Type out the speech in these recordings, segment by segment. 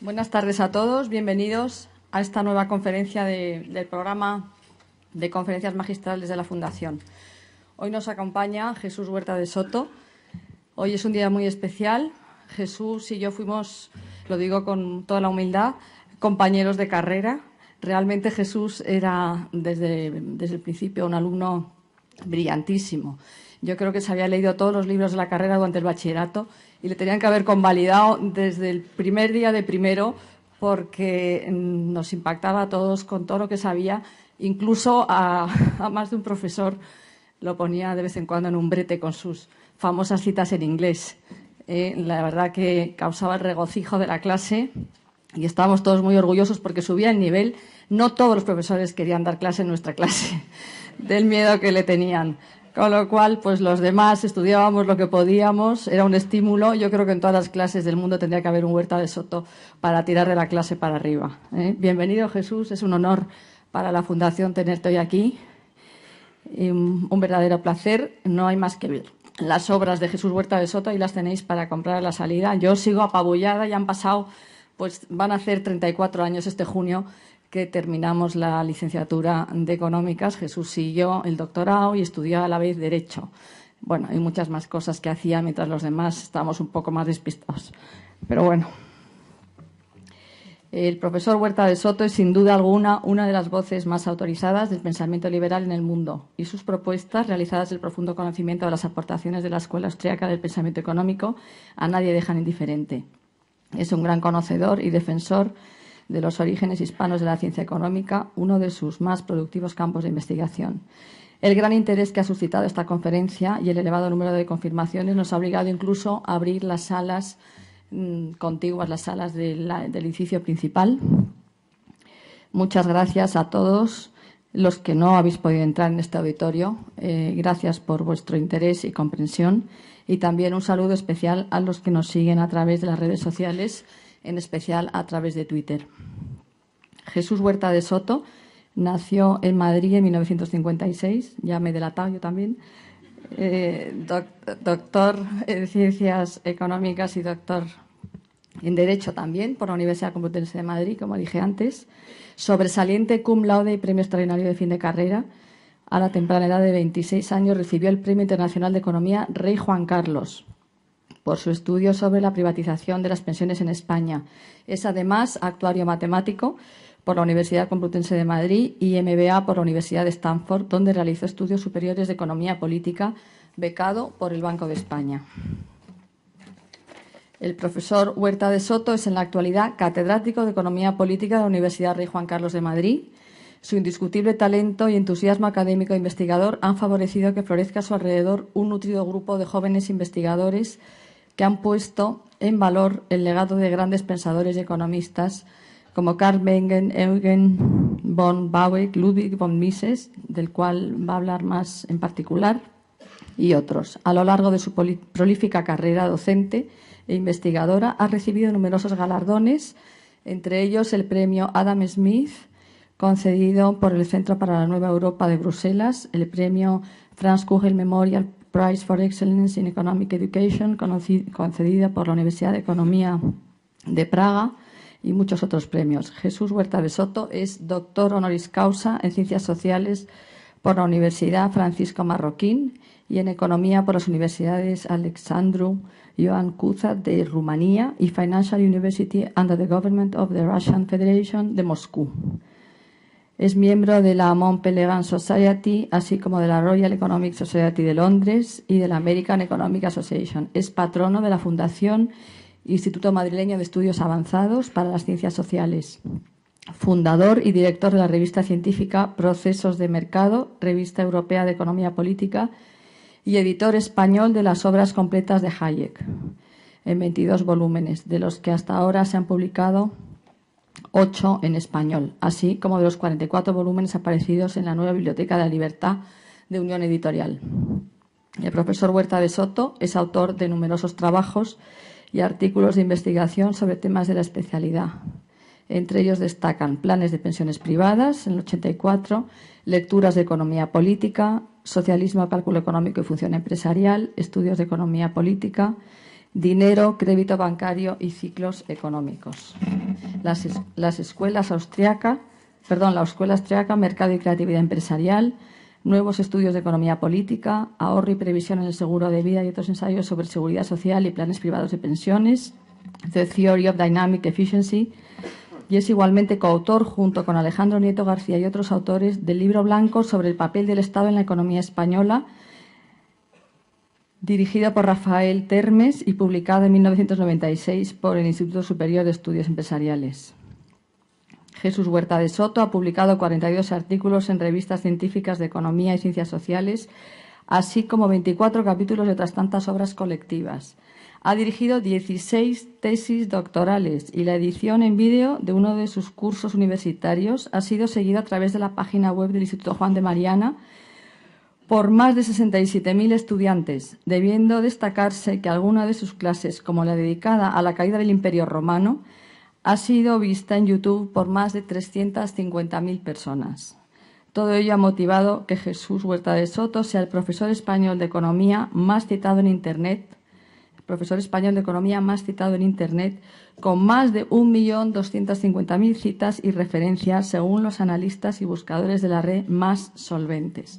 Buenas tardes a todos, bienvenidos a esta nueva conferencia del programa de conferencias magistrales de la Fundación. Hoy nos acompaña Jesús Huerta de Soto. Hoy es un día muy especial. Jesús y yo fuimos, lo digo con toda la humildad, compañeros de carrera. Realmente Jesús era desde el principio un alumno brillantísimo. Yo creo que se había leído todos los libros de la carrera durante el bachillerato y le tenían que haber convalidado desde el primer día de primero porque nos impactaba a todos con todo lo que sabía. Incluso a más de un profesor lo ponía de vez en cuando en un brete con sus famosas citas en inglés. La verdad que causaba el regocijo de la clase y estábamos todos muy orgullosos porque subía el nivel. No todos los profesores querían dar clase en nuestra clase, del miedo que le tenían. Con lo cual, pues los demás estudiábamos lo que podíamos, era un estímulo. Yo creo que en todas las clases del mundo tendría que haber un Huerta de Soto para tirar de la clase para arriba. Bienvenido, Jesús, es un honor para la Fundación tenerte hoy aquí. Un verdadero placer, no hay más que ver las obras de Jesús Huerta de Soto y las tenéis para comprar a la salida. Yo sigo apabullada, ya han pasado, pues van a hacer 34 años este junio que terminamos la licenciatura de Económicas. Jesús siguió el doctorado y estudió a la vez Derecho. Bueno, hay muchas más cosas que hacía mientras los demás estábamos un poco más despistados. Pero bueno, el profesor Huerta de Soto es sin duda alguna una de las voces más autorizadas del pensamiento liberal en el mundo y sus propuestas, realizadas del profundo conocimiento de las aportaciones de la Escuela Austríaca del Pensamiento Económico, a nadie dejan indiferente. Es un gran conocedor y defensor de los orígenes hispanos de la ciencia económica, uno de sus más productivos campos de investigación. El gran interés que ha suscitado esta conferencia y el elevado número de confirmaciones nos ha obligado incluso a abrir las salas contiguas, las salas del edificio principal. Muchas gracias a todos los que no habéis podido entrar en este auditorio. Gracias por vuestro interés y comprensión. Y también un saludo especial a los que nos siguen a través de las redes sociales, en especial a través de Twitter. Jesús Huerta de Soto nació en Madrid en 1956, ya me he delatado yo también, doctor en Ciencias Económicas y doctor en Derecho también por la Universidad Complutense de Madrid, como dije antes, sobresaliente cum laude y premio extraordinario de fin de carrera. A la temprana edad de 26 años recibió el Premio Internacional de Economía Rey Juan Carlos por su estudio sobre la privatización de las pensiones en España. Es además actuario matemático por la Universidad Complutense de Madrid y MBA por la Universidad de Stanford, donde realizó estudios superiores de economía política, becado por el Banco de España. El profesor Huerta de Soto es en la actualidad catedrático de Economía Política de la Universidad Rey Juan Carlos de Madrid. Su indiscutible talento y entusiasmo académico e investigador han favorecido que florezca a su alrededor un nutrido grupo de jóvenes investigadores que han puesto en valor el legado de grandes pensadores y economistas como Carl Bengen, Eugen von Bauer, Ludwig von Mises, del cual va a hablar más en particular, y otros. A lo largo de su prolífica carrera docente e investigadora ha recibido numerosos galardones, entre ellos el premio Adam Smith, concedido por el Centro para la Nueva Europa de Bruselas, el premio Franz Kugel Memorial Prize for Excellence in Economic Education, concedida por la Universidad de Economía de Praga, y muchos otros premios. Jesús Huerta de Soto es doctor honoris causa en Ciencias Sociales por la Universidad Francisco Marroquín y en Economía por las Universidades Alexandru Ioan Cuza de Rumanía y Financial University under the Government of the Russian Federation de Moscú. Es miembro de la Mont Pelerin Society, así como de la Royal Economic Society de Londres y de la American Economic Association. Es patrono de la Fundación Instituto Madrileño de Estudios Avanzados para las Ciencias Sociales. Fundador y director de la revista científica Procesos de Mercado, revista europea de Economía Política, y editor español de las obras completas de Hayek, en 22 volúmenes, de los que hasta ahora se han publicado 8 en español, así como de los 44 volúmenes aparecidos en la nueva Biblioteca de la Libertad de Unión Editorial. El profesor Huerta de Soto es autor de numerosos trabajos y artículos de investigación sobre temas de la especialidad. Entre ellos destacan planes de pensiones privadas en el 84, lecturas de economía política, socialismo, cálculo económico y función empresarial, estudios de economía política dinero, crédito bancario y ciclos económicos. La escuela austriaca, mercado y creatividad empresarial, nuevos estudios de economía política, ahorro y previsión en el seguro de vida y otros ensayos sobre seguridad social y planes privados de pensiones, The Theory of Dynamic Efficiency, y es igualmente coautor, junto con Alejandro Nieto García y otros autores, del libro blanco sobre el papel del Estado en la economía española, dirigido por Rafael Termes y publicado en 1996 por el Instituto Superior de Estudios Empresariales. Jesús Huerta de Soto ha publicado 42 artículos en revistas científicas de economía y ciencias sociales, así como 24 capítulos de otras tantas obras colectivas. Ha dirigido 16 tesis doctorales y la edición en vídeo de uno de sus cursos universitarios ha sido seguida a través de la página web del Instituto Juan de Mariana por más de 67.000 estudiantes, debiendo destacarse que alguna de sus clases, como la dedicada a la caída del Imperio Romano, ha sido vista en YouTube por más de 350.000 personas. Todo ello ha motivado que Jesús Huerta de Soto sea el profesor español de economía más citado en Internet, con más de 1.250.000 citas y referencias según los analistas y buscadores de la red más solventes.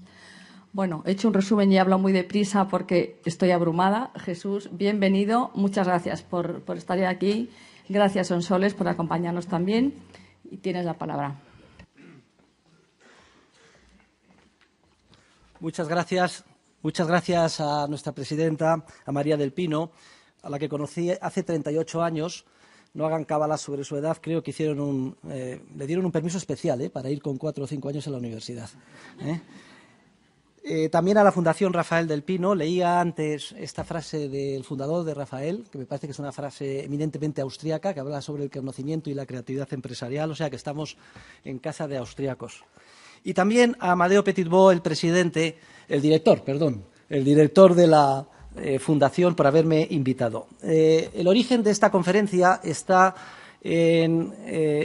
Bueno, he hecho un resumen y hablo muy deprisa porque estoy abrumada. Jesús, bienvenido. Muchas gracias por estar aquí. Gracias, Sonsoles, por acompañarnos también. Y tienes la palabra. Muchas gracias. Muchas gracias a nuestra presidenta, a María del Pino, a la que conocí hace 38 años. No hagan cábalas sobre su edad. Creo que le dieron un permiso especial para ir con 4 o 5 años a la universidad. También a la Fundación Rafael del Pino. Leía antes esta frase del fundador de Rafael, que me parece que es una frase eminentemente austríaca, que habla sobre el conocimiento y la creatividad empresarial, o sea que estamos en casa de austríacos. Y también a Amadeo Petitbó, el director de la Fundación, por haberme invitado. El origen de esta conferencia está en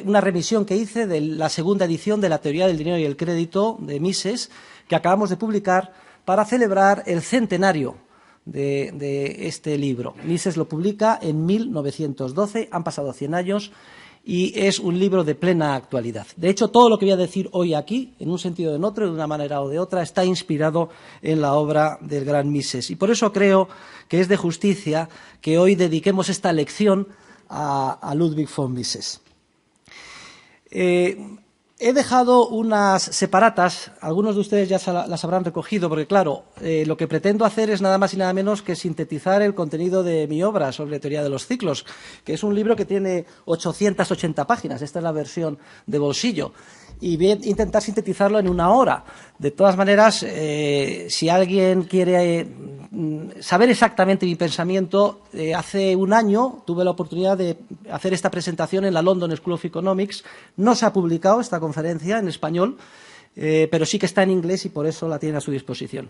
una remisión que hice de la segunda edición de la Teoría del Dinero y el Crédito de Mises, que acabamos de publicar para celebrar el centenario de este libro. Mises lo publica en 1912, han pasado 100 años y es un libro de plena actualidad. De hecho, todo lo que voy a decir hoy aquí, en un sentido o en otro, de una manera o de otra, está inspirado en la obra del gran Mises. Y por eso creo que es de justicia que hoy dediquemos esta lección a Ludwig von Mises. He dejado unas separatas, algunos de ustedes ya las habrán recogido, porque claro, lo que pretendo hacer es nada más y nada menos que sintetizar el contenido de mi obra sobre teoría de los ciclos, que es un libro que tiene 880 páginas, esta es la versión de bolsillo, y voy a intentar sintetizarlo en 1 hora. De todas maneras, si alguien quiere saber exactamente mi pensamiento, hace 1 año tuve la oportunidad de hacer esta presentación en la London School of Economics. No se ha publicado esta conferencia en español, pero sí que está en inglés y por eso la tienen a su disposición.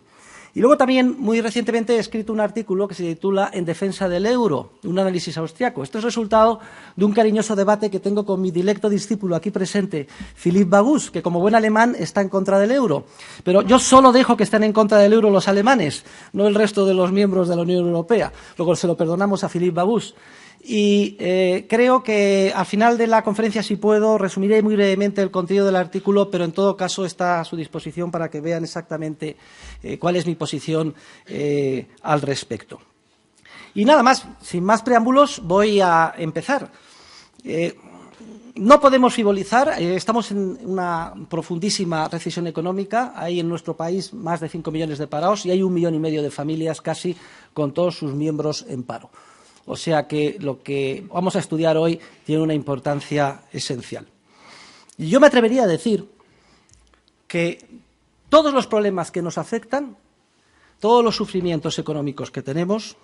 Y luego también, muy recientemente, he escrito un artículo que se titula En defensa del euro, un análisis austriaco. Esto es resultado de un cariñoso debate que tengo con mi dilecto discípulo aquí presente, Philipp Bagus, que como buen alemán está en contra del euro. Pero yo solo dejo que estén en contra del euro los alemanes, no el resto de los miembros de la Unión Europea. Luego se lo perdonamos a Philipp Bagus. Y creo que al final de la conferencia, si puedo, resumiré muy brevemente el contenido del artículo, pero en todo caso está a su disposición para que vean exactamente cuál es mi posición al respecto. Y nada más, sin más preámbulos, voy a empezar. No podemos frivolizar, estamos en una profundísima recesión económica, hay en nuestro país más de 5 millones de parados y hay 1,5 millones de familias casi con todos sus miembros en paro. O sea que lo que vamos a estudiar hoy tiene una importancia esencial. Y yo me atrevería a decir que todos los problemas que nos afectan, todos los sufrimientos económicos que tenemos,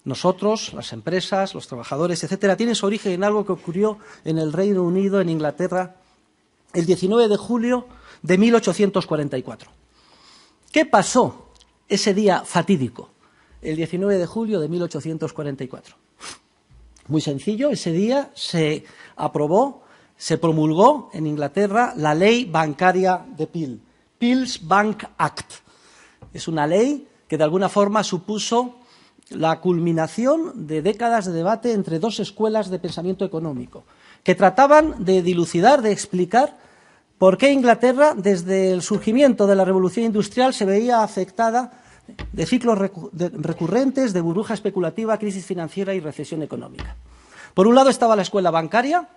nosotros, las empresas, los trabajadores, etcétera, tienen su origen en algo que ocurrió en el Reino Unido, en Inglaterra, el 19 de julio de 1844. ¿Qué pasó ese día fatídico? El 19 de julio de 1844. Muy sencillo, ese día se aprobó, se promulgó en Inglaterra la ley bancaria de Peel, Peel's Bank Act. Es una ley que de alguna forma supuso la culminación de décadas de debate entre dos escuelas de pensamiento económico, que trataban de dilucidar, de explicar por qué Inglaterra, desde el surgimiento de la Revolución Industrial, se veía afectada de ciclos recurrentes de burbuja especulativa, crisis financiera y recesión económica. Por un lado estaba la escuela bancaria,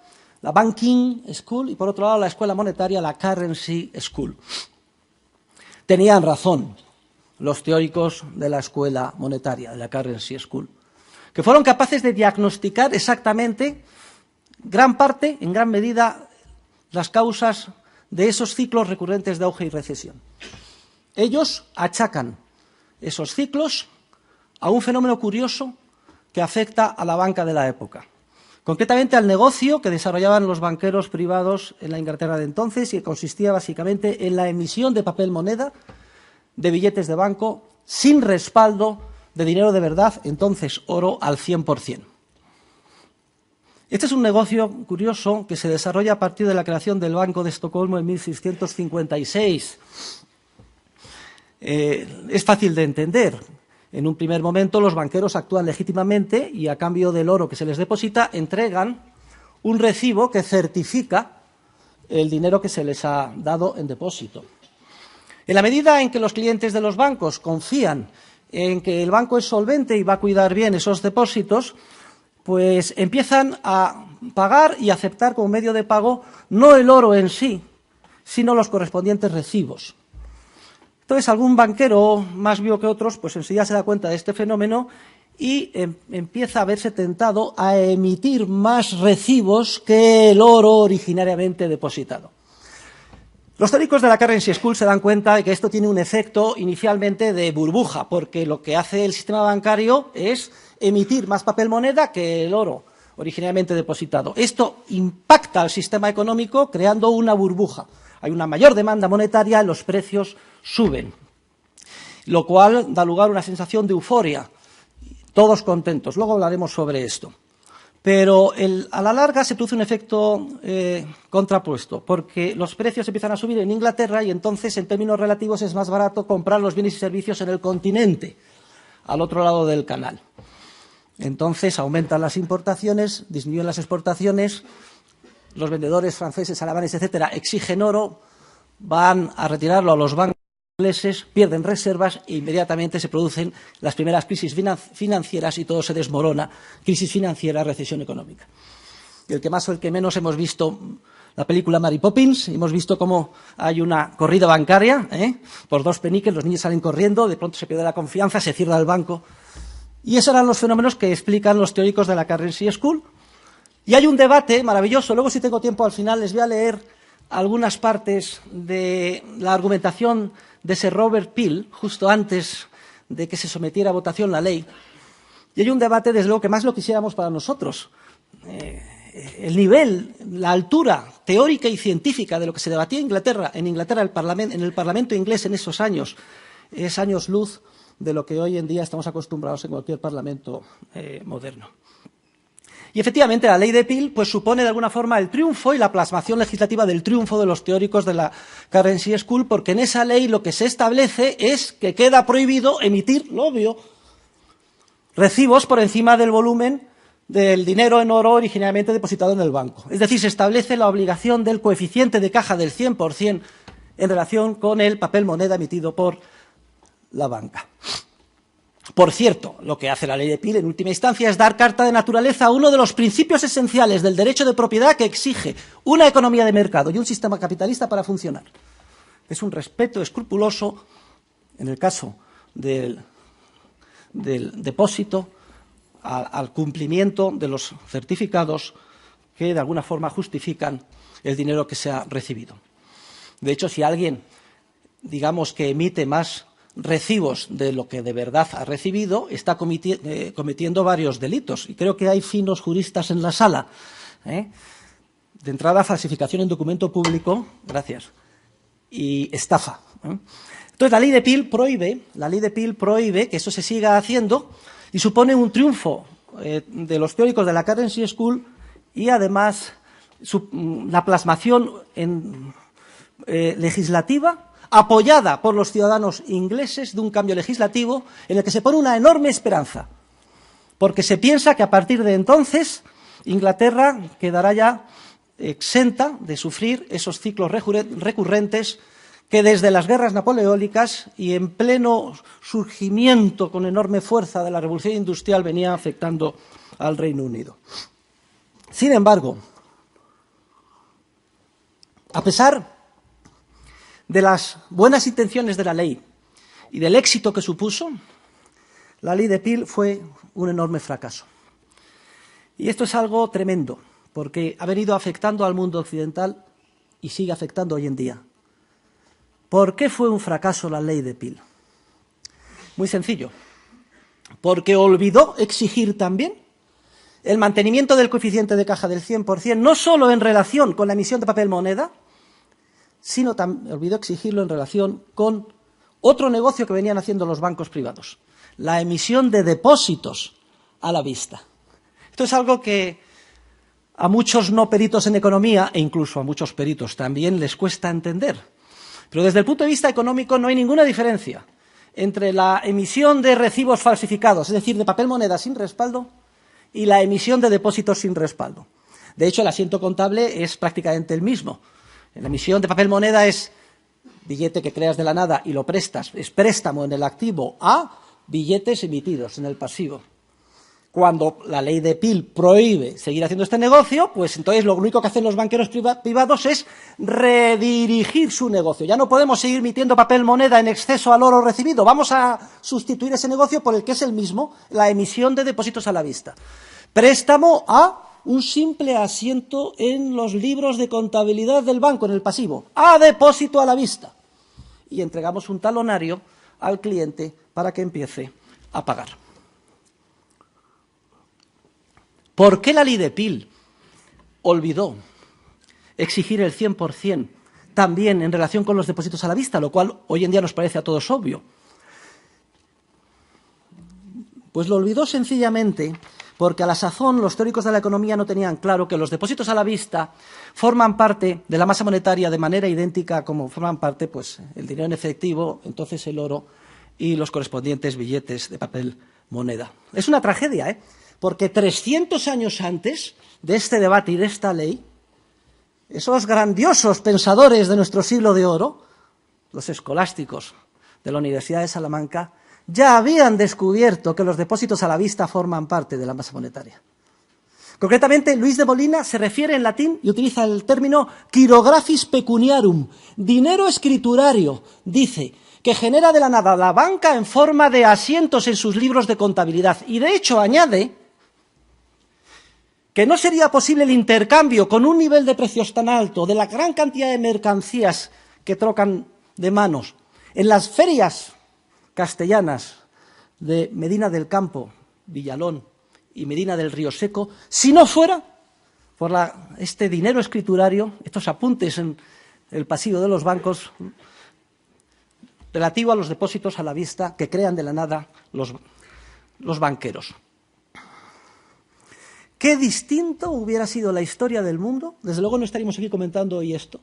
la Banking School, y por otro lado la escuela monetaria, la Currency School. Tenían razón los teóricos de la escuela monetaria, de la Currency School, que fueron capaces de diagnosticar exactamente gran parte, en gran medida, las causas de esos ciclos recurrentes de auge y recesión. Ellos achacan esos ciclos a un fenómeno curioso que afecta a la banca de la época, concretamente al negocio que desarrollaban los banqueros privados en la Inglaterra de entonces, y que consistía básicamente en la emisión de papel moneda, de billetes de banco, sin respaldo de dinero de verdad, entonces oro al 100%. Este es un negocio curioso que se desarrolla a partir de la creación del Banco de Estocolmo en 1656. Es fácil de entender. En un primer momento los banqueros actúan legítimamente y a cambio del oro que se les deposita entregan un recibo que certifica el dinero que se les ha dado en depósito. En la medida en que los clientes de los bancos confían en que el banco es solvente y va a cuidar bien esos depósitos, pues empiezan a pagar y aceptar como medio de pago no el oro en sí, sino los correspondientes recibos. Entonces, algún banquero más vivo que otros, pues enseguida se da cuenta de este fenómeno y empieza a verse tentado a emitir más recibos que el oro originariamente depositado. Los teóricos de la Currency School se dan cuenta de que esto tiene un efecto inicialmente de burbuja, porque lo que hace el sistema bancario es emitir más papel moneda que el oro originariamente depositado. Esto impacta al sistema económico creando una burbuja. Hay una mayor demanda monetaria, los precios suben, lo cual da lugar a una sensación de euforia, todos contentos. Luego hablaremos sobre esto. Pero a la larga se produce un efecto contrapuesto, porque los precios empiezan a subir en Inglaterra y entonces, en términos relativos, es más barato comprar los bienes y servicios en el continente, al otro lado del canal. Entonces aumentan las importaciones, disminuyen las exportaciones, los vendedores franceses, alemanes, etcétera, exigen oro, van a retirarlo a los bancos ingleses, pierden reservas e inmediatamente se producen las primeras crisis financieras y todo se desmorona. Crisis financiera, recesión económica. El que más o el que menos hemos visto la película Mary Poppins, hemos visto cómo hay una corrida bancaria, por 2 peniques, los niños salen corriendo, de pronto se pierde la confianza, se cierra el banco. Y esos eran los fenómenos que explican los teóricos de la Currency School. Y hay un debate maravilloso. Luego, si tengo tiempo al final, les voy a leer algunas partes de la argumentación de Sir Robert Peel, justo antes de que se sometiera a votación la ley. Y hay un debate, desde luego, que más lo quisiéramos para nosotros. El nivel, la altura teórica y científica de lo que se debatía en Inglaterra, en el Parlamento inglés en esos años, es años luz de lo que hoy en día estamos acostumbrados en cualquier parlamento moderno. Y efectivamente la ley de Peel pues supone de alguna forma el triunfo y la plasmación legislativa del triunfo de los teóricos de la Currency School, porque en esa ley lo que se establece es que queda prohibido emitir, lo obvio, recibos por encima del volumen del dinero en oro originalmente depositado en el banco. Es decir, se establece la obligación del coeficiente de caja del 100% en relación con el papel moneda emitido por la banca. Por cierto, lo que hace la ley de Peel en última instancia es dar carta de naturaleza a uno de los principios esenciales del derecho de propiedad que exige una economía de mercado y un sistema capitalista para funcionar. Es un respeto escrupuloso, en el caso del depósito, al cumplimiento de los certificados que de alguna forma justifican el dinero que se ha recibido. De hecho, si alguien, digamos, que emite más recibos de lo que de verdad ha recibido, está cometiendo varios delitos. Y creo que hay finos juristas en la sala. De entrada, falsificación en documento público, gracias, y estafa. Entonces, la ley de Peel prohíbe que eso se siga haciendo y supone un triunfo de los teóricos de la Currency School y, además, la plasmación legislativa apoyada por los ciudadanos ingleses de un cambio legislativo en el que se pone una enorme esperanza porque se piensa que a partir de entonces Inglaterra quedará ya exenta de sufrir esos ciclos recurrentes que desde las guerras napoleónicas y en pleno surgimiento con enorme fuerza de la revolución industrial venía afectando al Reino Unido. Sin embargo, a pesar de las buenas intenciones de la ley y del éxito que supuso, la ley de Peel fue un enorme fracaso. Y esto es algo tremendo, porque ha venido afectando al mundo occidental y sigue afectando hoy en día. ¿Por qué fue un fracaso la ley de Peel? Muy sencillo. Porque olvidó exigir también el mantenimiento del coeficiente de caja del 100%, no solo en relación con la emisión de papel moneda, sino también olvidó exigirlo en relación con otro negocio que venían haciendo los bancos privados, la emisión de depósitos a la vista. Esto es algo que a muchos no peritos en economía, e incluso a muchos peritos también, les cuesta entender. Pero desde el punto de vista económico no hay ninguna diferencia entre la emisión de recibos falsificados, es decir, de papel moneda sin respaldo, y la emisión de depósitos sin respaldo. De hecho, el asiento contable es prácticamente el mismo. La emisión de papel moneda es billete que creas de la nada y lo prestas, es préstamo en el activo a billetes emitidos en el pasivo. Cuando la ley de Peel prohíbe seguir haciendo este negocio, pues entonces lo único que hacen los banqueros privados es redirigir su negocio. Ya no podemos seguir emitiendo papel moneda en exceso al oro recibido. Vamos a sustituir ese negocio por el que es el mismo, la emisión de depósitos a la vista. Préstamo a un simple asiento en los libros de contabilidad del banco, en el pasivo, a depósito a la vista. Y entregamos un talonario al cliente para que empiece a pagar. ¿Por qué la ley de Peel olvidó exigir el 100% también en relación con los depósitos a la vista, lo cual hoy en día nos parece a todos obvio? Pues lo olvidó sencillamente porque a la sazón los teóricos de la economía no tenían claro que los depósitos a la vista forman parte de la masa monetaria de manera idéntica como forman parte pues, el dinero en efectivo, entonces el oro y los correspondientes billetes de papel moneda. Es una tragedia, ¿eh? Porque 300 años antes de este debate y de esta ley, esos grandiosos pensadores de nuestro siglo de oro, los escolásticos de la Universidad de Salamanca, ya habían descubierto que los depósitos a la vista forman parte de la masa monetaria. Concretamente, Luis de Molina se refiere en latín y utiliza el término chirographis pecuniarum, dinero escriturario, dice, que genera de la nada la banca en forma de asientos en sus libros de contabilidad. Y de hecho añade que no sería posible el intercambio con un nivel de precios tan alto de la gran cantidad de mercancías que trocan de manos en las ferias castellanas de Medina del Campo, Villalón y Medina del Río Seco, si no fuera por este dinero escriturario, estos apuntes en el pasillo de los bancos relativo a los depósitos a la vista que crean de la nada los banqueros. ¿Qué distinto hubiera sido la historia del mundo? Desde luego no estaríamos aquí comentando hoy esto.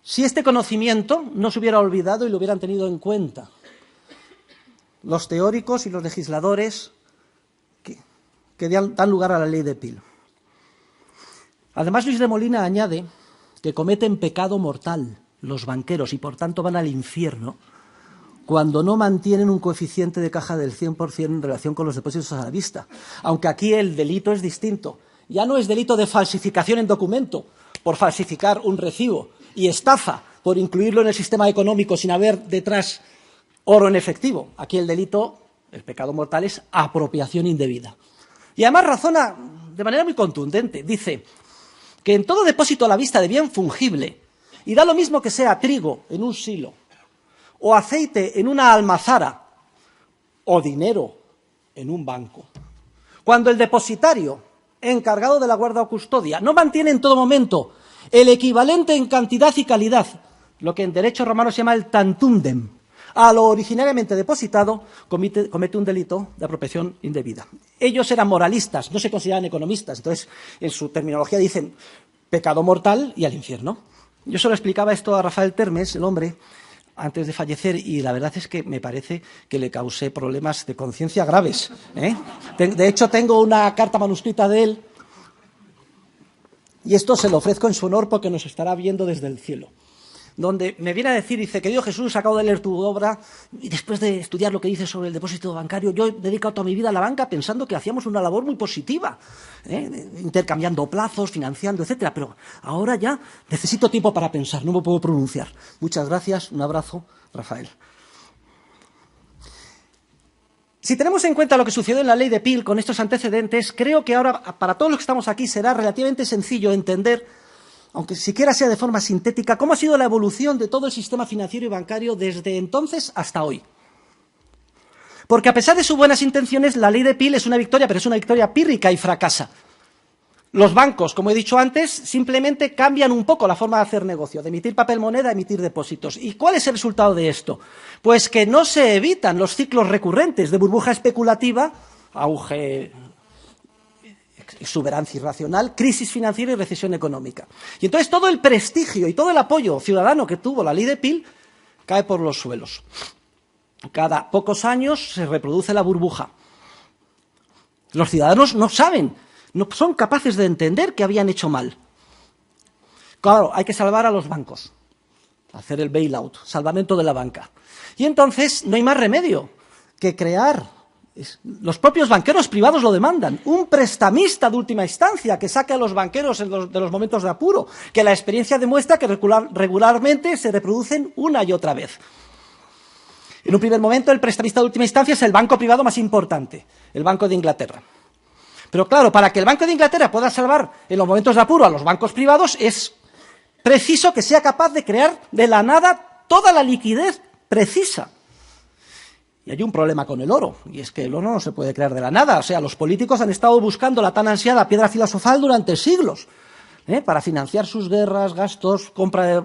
Si este conocimiento no se hubiera olvidado y lo hubieran tenido en cuenta los teóricos y los legisladores que dan lugar a la ley de Peel. Además, Luis de Molina añade que cometen pecado mortal los banqueros y por tanto van al infierno cuando no mantienen un coeficiente de caja del 100% en relación con los depósitos a la vista. Aunque aquí el delito es distinto. Ya no es delito de falsificación en documento por falsificar un recibo y estafa por incluirlo en el sistema económico sin haber detrás oro en efectivo. Aquí el delito, el pecado mortal, es apropiación indebida. Y además razona de manera muy contundente. Dice que en todo depósito a la vista de bien fungible, y da lo mismo que sea trigo en un silo, o aceite en una almazara, o dinero en un banco, cuando el depositario encargado de la guarda o custodia no mantiene en todo momento el equivalente en cantidad y calidad, lo que en derecho romano se llama el tantundem, a lo originariamente depositado, comete un delito de apropiación indebida. Ellos eran moralistas, no se consideraban economistas, entonces en su terminología dicen pecado mortal y al infierno. Yo solo explicaba esto a Rafael Termes, el hombre, antes de fallecer y la verdad es que me parece que le causé problemas de conciencia graves, ¿eh? De hecho, tengo una carta manuscrita de él y esto se lo ofrezco en su honor porque nos estará viendo desde el cielo, donde me viene a decir, dice, querido Jesús, acabo de leer tu obra y después de estudiar lo que dices sobre el depósito bancario, yo he dedicado toda mi vida a la banca pensando que hacíamos una labor muy positiva, intercambiando plazos, financiando, etcétera, pero ahora ya necesito tiempo para pensar, no me puedo pronunciar. Muchas gracias, un abrazo, Rafael. Si tenemos en cuenta lo que sucedió en la ley de Peel con estos antecedentes, creo que ahora, para todos los que estamos aquí, será relativamente sencillo entender, aunque siquiera sea de forma sintética, cómo ha sido la evolución de todo el sistema financiero y bancario desde entonces hasta hoy. Porque a pesar de sus buenas intenciones, la ley de Peel es una victoria, pero es una victoria pírrica y fracasa. Los bancos, como he dicho antes, simplemente cambian un poco la forma de hacer negocio, de emitir papel moneda a emitir depósitos. ¿Y cuál es el resultado de esto? Pues que no se evitan los ciclos recurrentes de burbuja especulativa, auge, exuberancia irracional, crisis financiera y recesión económica. Y entonces todo el prestigio y todo el apoyo ciudadano que tuvo la ley de Peel cae por los suelos. Cada pocos años se reproduce la burbuja. Los ciudadanos no saben, no son capaces de entender que habían hecho mal. Claro, hay que salvar a los bancos, hacer el bailout, salvamento de la banca. Y entonces no hay más remedio que crear, los propios banqueros privados lo demandan, un prestamista de última instancia que saque a los banqueros de los momentos de apuro, que la experiencia demuestra que regularmente se reproducen una y otra vez. En un primer momento, el prestamista de última instancia es el banco privado más importante, el Banco de Inglaterra. Pero claro, para que el Banco de Inglaterra pueda salvar en los momentos de apuro a los bancos privados, es preciso que sea capaz de crear de la nada toda la liquidez precisa. Y hay un problema con el oro, y es que el oro no se puede crear de la nada. O sea, los políticos han estado buscando la tan ansiada piedra filosofal durante siglos, para financiar sus guerras, gastos, compra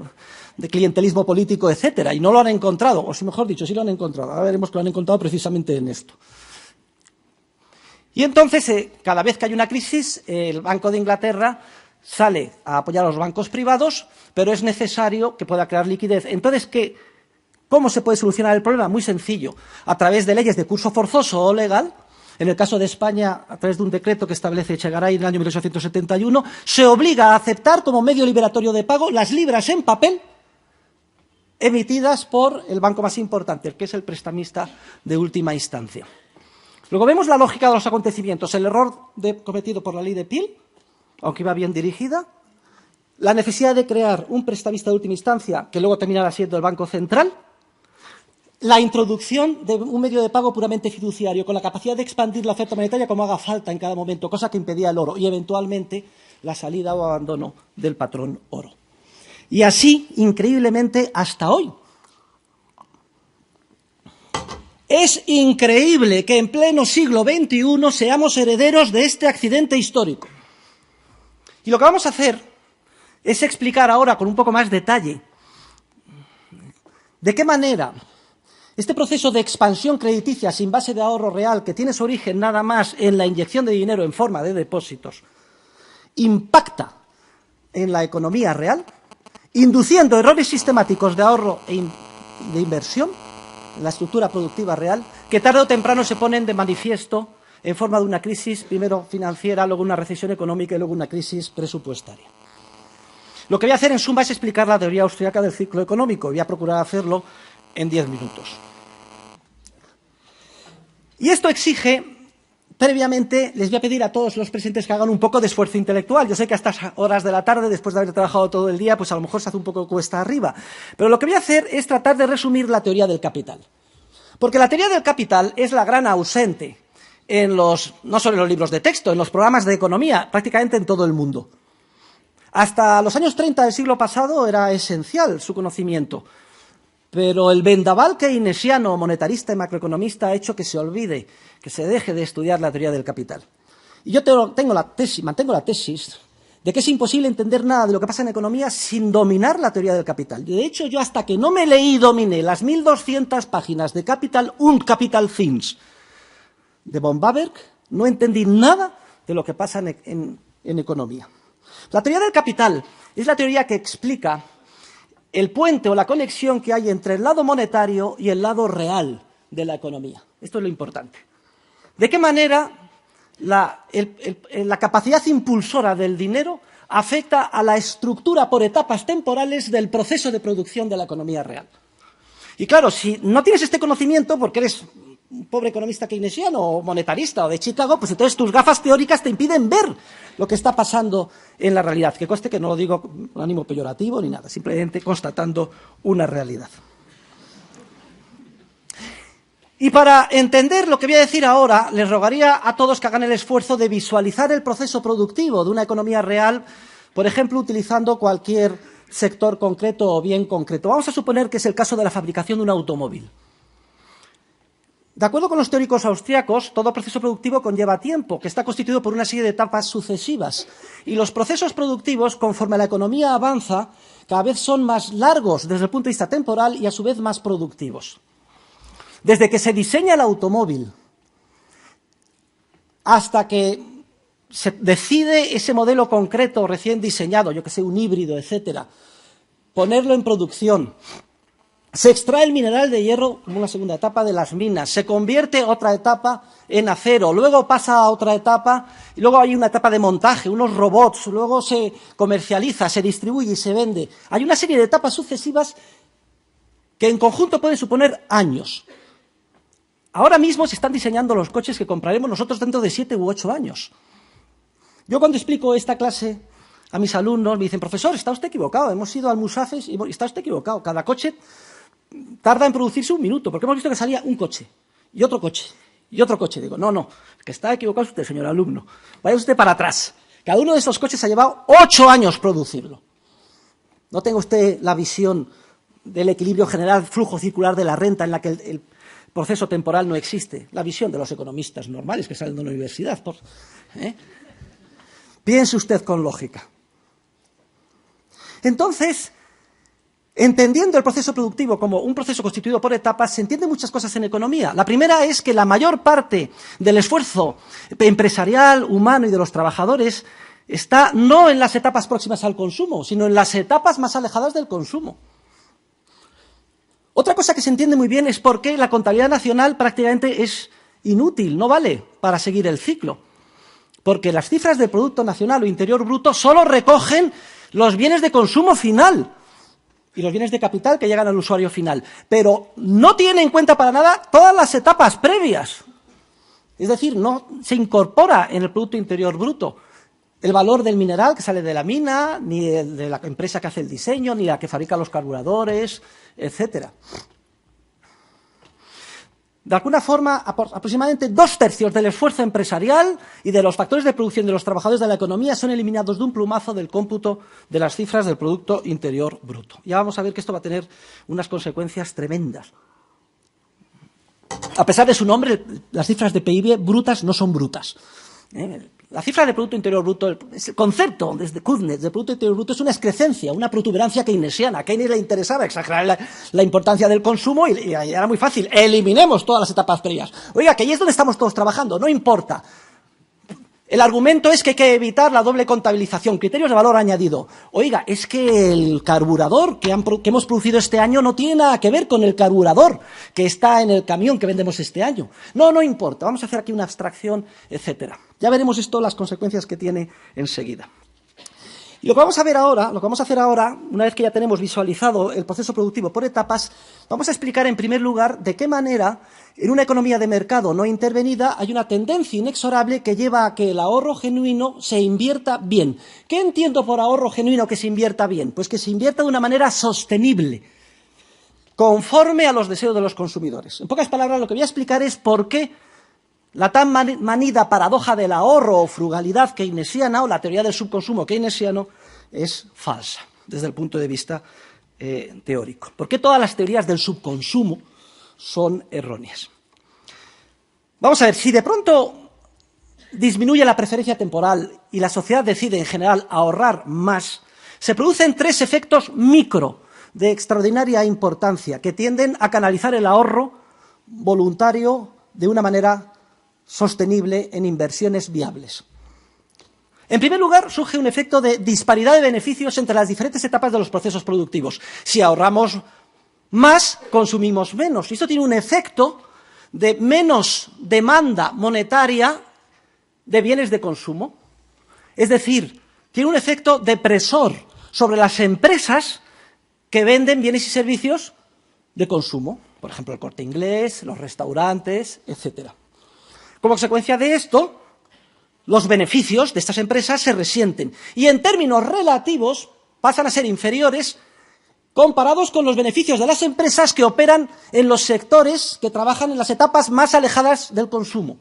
de clientelismo político, etcétera, y no lo han encontrado, o si mejor dicho, sí lo han encontrado. Ahora veremos que lo han encontrado precisamente en esto. Y entonces, cada vez que hay una crisis, el Banco de Inglaterra sale a apoyar a los bancos privados, pero es necesario que pueda crear liquidez. Entonces, ¿cómo se puede solucionar el problema? Muy sencillo, a través de leyes de curso forzoso o legal. En el caso de España, a través de un decreto que establece Echegaray en el año 1871, se obliga a aceptar como medio liberatorio de pago las libras en papel emitidas por el banco más importante, el que es el prestamista de última instancia. Luego vemos la lógica de los acontecimientos, el error cometido por la ley de Peel, aunque iba bien dirigida, la necesidad de crear un prestamista de última instancia, que luego terminará siendo el Banco Central, la introducción de un medio de pago puramente fiduciario, con la capacidad de expandir la oferta monetaria como haga falta en cada momento, cosa que impedía el oro, y eventualmente la salida o abandono del patrón oro. Y así, increíblemente, hasta hoy. Es increíble que en pleno siglo XXI seamos herederos de este accidente histórico. Y lo que vamos a hacer es explicar ahora con un poco más detalle de qué manera este proceso de expansión crediticia sin base de ahorro real, que tiene su origen nada más en la inyección de dinero en forma de depósitos, impacta en la economía real, induciendo errores sistemáticos de ahorro e de inversión en la estructura productiva real, que tarde o temprano se ponen de manifiesto en forma de una crisis, primero financiera, luego una recesión económica y luego una crisis presupuestaria. Lo que voy a hacer en suma es explicar la teoría austríaca del ciclo económico, y voy a procurar hacerlo en 10 minutos. Y esto exige, previamente, les voy a pedir a todos los presentes que hagan un poco de esfuerzo intelectual. Yo sé que a estas horas de la tarde, después de haber trabajado todo el día, pues a lo mejor se hace un poco cuesta arriba. Pero lo que voy a hacer es tratar de resumir la teoría del capital. Porque la teoría del capital es la gran ausente no solo en los libros de texto, en los programas de economía, prácticamente en todo el mundo. Hasta los años 30 del siglo pasado era esencial su conocimiento. Pero el vendaval keynesiano, monetarista y macroeconomista ha hecho que se olvide, que se deje de estudiar la teoría del capital. Y yo mantengo la tesis de que es imposible entender nada de lo que pasa en economía sin dominar la teoría del capital. De hecho, yo hasta que no me leí y dominé las 1200 páginas de Capital und Capital Things de von Baberg, no entendí nada de lo que pasa en economía. La teoría del capital es la teoría que explica el puente o la conexión que hay entre el lado monetario y el lado real de la economía. Esto es lo importante. ¿De qué manera la capacidad impulsora del dinero afecta a la estructura por etapas temporales del proceso de producción de la economía real? Y claro, si no tienes este conocimiento porque eres un pobre economista keynesiano o monetarista o de Chicago, pues entonces tus gafas teóricas te impiden ver lo que está pasando en la realidad. Que conste que no lo digo con ánimo peyorativo ni nada, simplemente constatando una realidad. Y para entender lo que voy a decir ahora, les rogaría a todos que hagan el esfuerzo de visualizar el proceso productivo de una economía real, por ejemplo, utilizando cualquier sector concreto o bien concreto. Vamos a suponer que es el caso de la fabricación de un automóvil. De acuerdo con los teóricos austriacos, todo proceso productivo conlleva tiempo, que está constituido por una serie de etapas sucesivas. Y los procesos productivos, conforme la economía avanza, cada vez son más largos desde el punto de vista temporal y a su vez más productivos. Desde que se diseña el automóvil hasta que se decide ese modelo concreto recién diseñado, yo que sé, un híbrido, etcétera, ponerlo en producción. Se extrae el mineral de hierro como una segunda etapa de las minas, se convierte otra etapa en acero, luego pasa a otra etapa, y luego hay una etapa de montaje, unos robots, luego se comercializa, se distribuye y se vende. Hay una serie de etapas sucesivas que en conjunto pueden suponer años. Ahora mismo se están diseñando los coches que compraremos nosotros dentro de 7 u 8 años. Yo cuando explico esta clase a mis alumnos me dicen, profesor, está usted equivocado, hemos ido al Musafes y está usted equivocado, cada coche tarda en producirse 1 minuto, porque hemos visto que salía un coche, y otro coche, y otro coche. Digo, no, el que está equivocado es usted, señor alumno. Vaya usted para atrás. Cada uno de estos coches ha llevado 8 años producirlo. No tenga usted la visión del equilibrio general, flujo circular de la renta, en la que el proceso temporal no existe. La visión de los economistas normales que salen de una universidad. Piense usted con lógica. Entonces, entendiendo el proceso productivo como un proceso constituido por etapas, se entienden muchas cosas en economía. La primera es que la mayor parte del esfuerzo empresarial, humano y de los trabajadores está no en las etapas próximas al consumo, sino en las etapas más alejadas del consumo. Otra cosa que se entiende muy bien es por qué la contabilidad nacional prácticamente es inútil, no vale para seguir el ciclo. Porque las cifras del Producto Nacional o Interior Bruto solo recogen los bienes de consumo final y los bienes de capital que llegan al usuario final, pero no tiene en cuenta para nada todas las etapas previas. Es decir, no se incorpora en el Producto Interior Bruto el valor del mineral que sale de la mina, ni de la empresa que hace el diseño, ni la que fabrica los carburadores, etcétera. De alguna forma, aproximadamente 2/3 del esfuerzo empresarial y de los factores de producción de los trabajadores de la economía son eliminados de un plumazo del cómputo de las cifras del Producto Interior Bruto. Ya vamos a ver que esto va a tener unas consecuencias tremendas. A pesar de su nombre, las cifras de PIB brutas no son brutas. La cifra de Producto Interior Bruto, el concepto desde Kuznets de Producto Interior Bruto es una excrescencia, una protuberancia keynesiana. A Keynes le interesaba exagerar la importancia del consumo y era muy fácil. Eliminemos todas las etapas previas. Oiga, que ahí es donde estamos todos trabajando, no importa. El argumento es que hay que evitar la doble contabilización, criterios de valor añadido. Oiga, es que el carburador que hemos producido este año no tiene nada que ver con el carburador que está en el camión que vendemos este año. No importa, vamos a hacer aquí una abstracción, etcétera. Ya veremos esto, las consecuencias que tiene enseguida. Y lo que vamos a hacer ahora, una vez que ya tenemos visualizado el proceso productivo por etapas, vamos a explicar en primer lugar de qué manera en una economía de mercado no intervenida hay una tendencia inexorable que lleva a que el ahorro genuino se invierta bien. ¿Qué entiendo por ahorro genuino que se invierta bien? Pues que se invierta de una manera sostenible, conforme a los deseos de los consumidores. En pocas palabras, lo que voy a explicar es por qué la tan manida paradoja del ahorro o frugalidad keynesiana o la teoría del subconsumo keynesiano es falsa desde el punto de vista teórico. ¿Por qué todas las teorías del subconsumo son erróneas? Vamos a ver, si de pronto disminuye la preferencia temporal y la sociedad decide en general ahorrar más, se producen 3 efectos micro de extraordinaria importancia que tienden a canalizar el ahorro voluntario de una manera sostenible en inversiones viables. En primer lugar, surge un efecto de disparidad de beneficios entre las diferentes etapas de los procesos productivos. Si ahorramos más, consumimos menos. Y esto tiene un efecto de menos demanda monetaria de bienes de consumo. Es decir, tiene un efecto depresor sobre las empresas que venden bienes y servicios de consumo. Por ejemplo, el Corte Inglés, los restaurantes, etcétera. Como consecuencia de esto, los beneficios de estas empresas se resienten y en términos relativos pasan a ser inferiores comparados con los beneficios de las empresas que operan en los sectores que trabajan en las etapas más alejadas del consumo.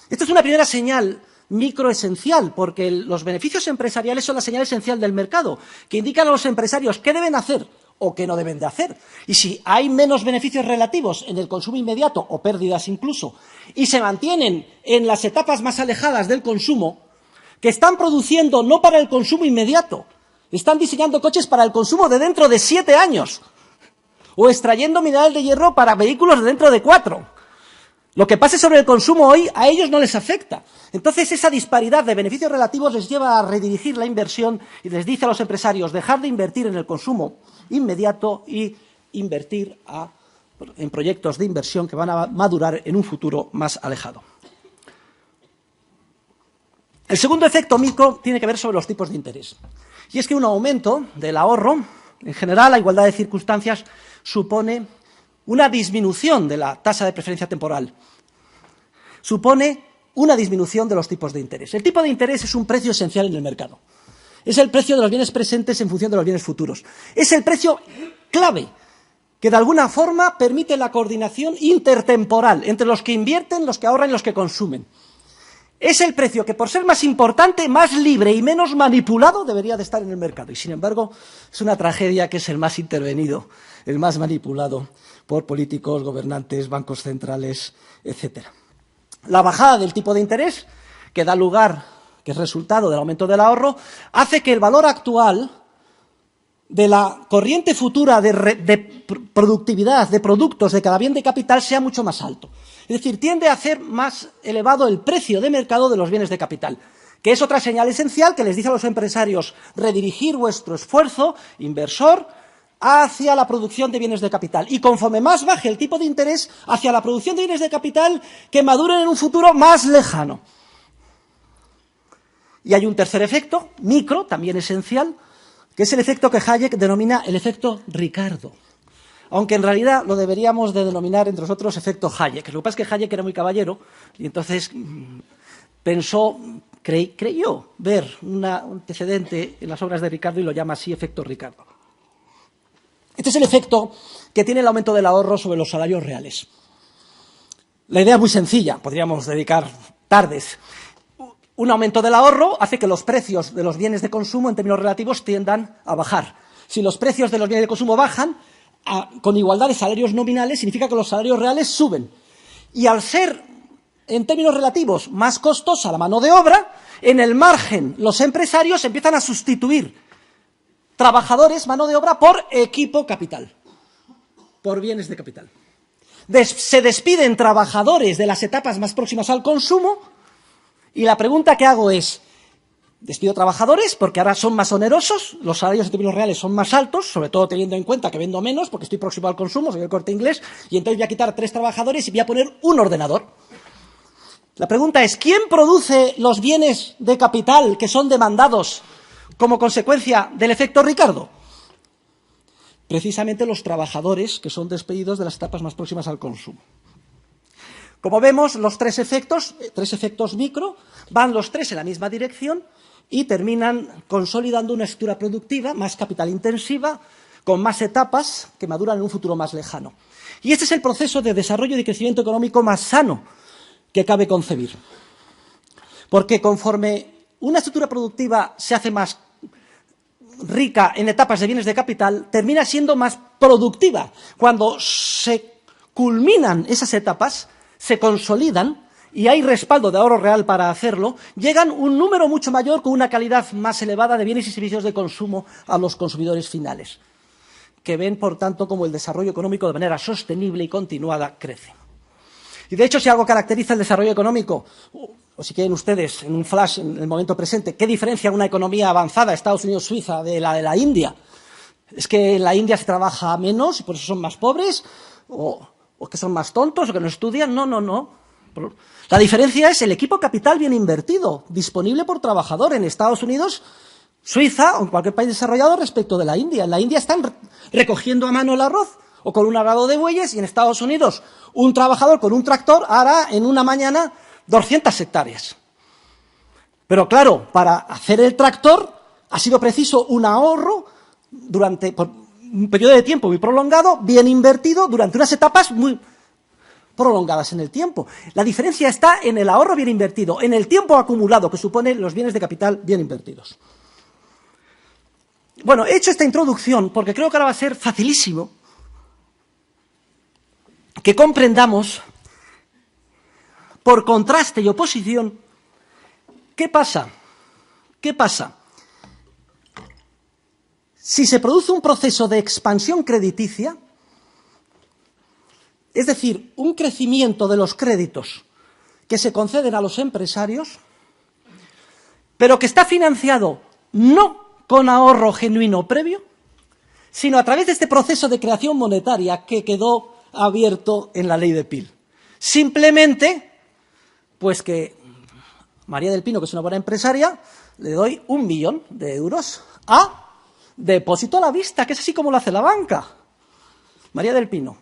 Esta es una primera señal microesencial, porque los beneficios empresariales son la señal esencial del mercado, que indican a los empresarios qué deben hacer o qué no deben de hacer. Y si hay menos beneficios relativos en el consumo inmediato, o pérdidas incluso, y se mantienen en las etapas más alejadas del consumo, que están produciendo no para el consumo inmediato, están diseñando coches para el consumo de dentro de 7 años, o extrayendo mineral de hierro para vehículos de dentro de 4. Lo que pase sobre el consumo hoy a ellos no les afecta. Entonces, esa disparidad de beneficios relativos les lleva a redirigir la inversión y les dice a los empresarios dejar de invertir en el consumo inmediato y invertir en proyectos de inversión que van a madurar en un futuro más alejado. El segundo efecto micro tiene que ver sobre los tipos de interés. Y es que un aumento del ahorro, en general, a igualdad de circunstancias, supone una disminución de la tasa de preferencia temporal. Supone una disminución de los tipos de interés. El tipo de interés es un precio esencial en el mercado. Es el precio de los bienes presentes en función de los bienes futuros. Es el precio clave que de alguna forma permite la coordinación intertemporal entre los que invierten, los que ahorran y los que consumen. Es el precio que, por ser más importante, más libre y menos manipulado, debería de estar en el mercado. Y, sin embargo, es una tragedia que es el más intervenido, el más manipulado por políticos, gobernantes, bancos centrales, etcétera. La bajada del tipo de interés, que da lugar, que es resultado del aumento del ahorro, hace que el valor actual de la corriente futura de productividad, de productos, de cada bien de capital, sea mucho más alto. Es decir, tiende a hacer más elevado el precio de mercado de los bienes de capital, que es otra señal esencial que les dice a los empresarios redirigir vuestro esfuerzo inversor hacia la producción de bienes de capital. Y conforme más baje el tipo de interés, hacia la producción de bienes de capital que maduren en un futuro más lejano. Y hay un tercer efecto, micro, también esencial, que es el efecto que Hayek denomina el efecto Ricardo. Aunque en realidad lo deberíamos de denominar entre nosotros efecto Hayek. Lo que pasa es que Hayek era muy caballero y entonces creyó ver un antecedente en las obras de Ricardo y lo llama así efecto Ricardo. Este es el efecto que tiene el aumento del ahorro sobre los salarios reales. La idea es muy sencilla, podríamos dedicar tardes. Un aumento del ahorro hace que los precios de los bienes de consumo en términos relativos tiendan a bajar. Si los precios de los bienes de consumo bajan, con igualdad de salarios nominales, significa que los salarios reales suben. Y al ser, en términos relativos, más costosa la mano de obra, en el margen los empresarios empiezan a sustituir trabajadores, mano de obra, por equipo capital, por bienes de capital. Se despiden trabajadores de las etapas más próximas al consumo y la pregunta que hago es, despido trabajadores porque ahora son más onerosos, los salarios en términos reales son más altos, sobre todo teniendo en cuenta que vendo menos porque estoy próximo al consumo, soy el Corte Inglés, y entonces voy a quitar 3 trabajadores y voy a poner un ordenador. La pregunta es, ¿quién produce los bienes de capital que son demandados como consecuencia del efecto Ricardo? Precisamente los trabajadores que son despedidos de las etapas más próximas al consumo. Como vemos, los tres efectos micro, van los tres en la misma dirección y terminan consolidando una estructura productiva más capital intensiva, con más etapas que maduran en un futuro más lejano. Y este es el proceso de desarrollo y crecimiento económico más sano que cabe concebir. Porque conforme una estructura productiva se hace más rica en etapas de bienes de capital, termina siendo más productiva. Cuando se culminan esas etapas, se consolidan y hay respaldo de ahorro real para hacerlo, llegan un número mucho mayor con una calidad más elevada de bienes y servicios de consumo a los consumidores finales, que ven, por tanto, como el desarrollo económico de manera sostenible y continuada crece. Y, de hecho, si algo caracteriza el desarrollo económico, o si quieren ustedes, en un flash, en el momento presente, ¿qué diferencia una economía avanzada, Estados Unidos-Suiza, de la India? ¿Es que en la India se trabaja menos y por eso son más pobres? ¿O que son más tontos o que no estudian? No, no, no. La diferencia es el equipo capital bien invertido, disponible por trabajador en Estados Unidos, Suiza o en cualquier país desarrollado respecto de la India. En la India están recogiendo a mano el arroz o con un arado de bueyes, y en Estados Unidos un trabajador con un tractor hará en una mañana 200 hectáreas. Pero claro, para hacer el tractor ha sido preciso un ahorro por un periodo de tiempo muy prolongado, bien invertido, durante unas etapas muy prolongadas en el tiempo. La diferencia está en el ahorro bien invertido, en el tiempo acumulado que suponen los bienes de capital bien invertidos. Bueno, he hecho esta introducción porque creo que ahora va a ser facilísimo que comprendamos, por contraste y oposición, ¿qué pasa? ¿Qué pasa? Si se produce un proceso de expansión crediticia, es decir, un crecimiento de los créditos que se conceden a los empresarios, pero que está financiado no con ahorro genuino previo, sino a través de este proceso de creación monetaria que quedó abierto en la ley de Peel. Simplemente, pues que María del Pino, que es una buena empresaria, le doy 1 millón de euros a depósito a la vista, que es así como lo hace la banca. María del Pino,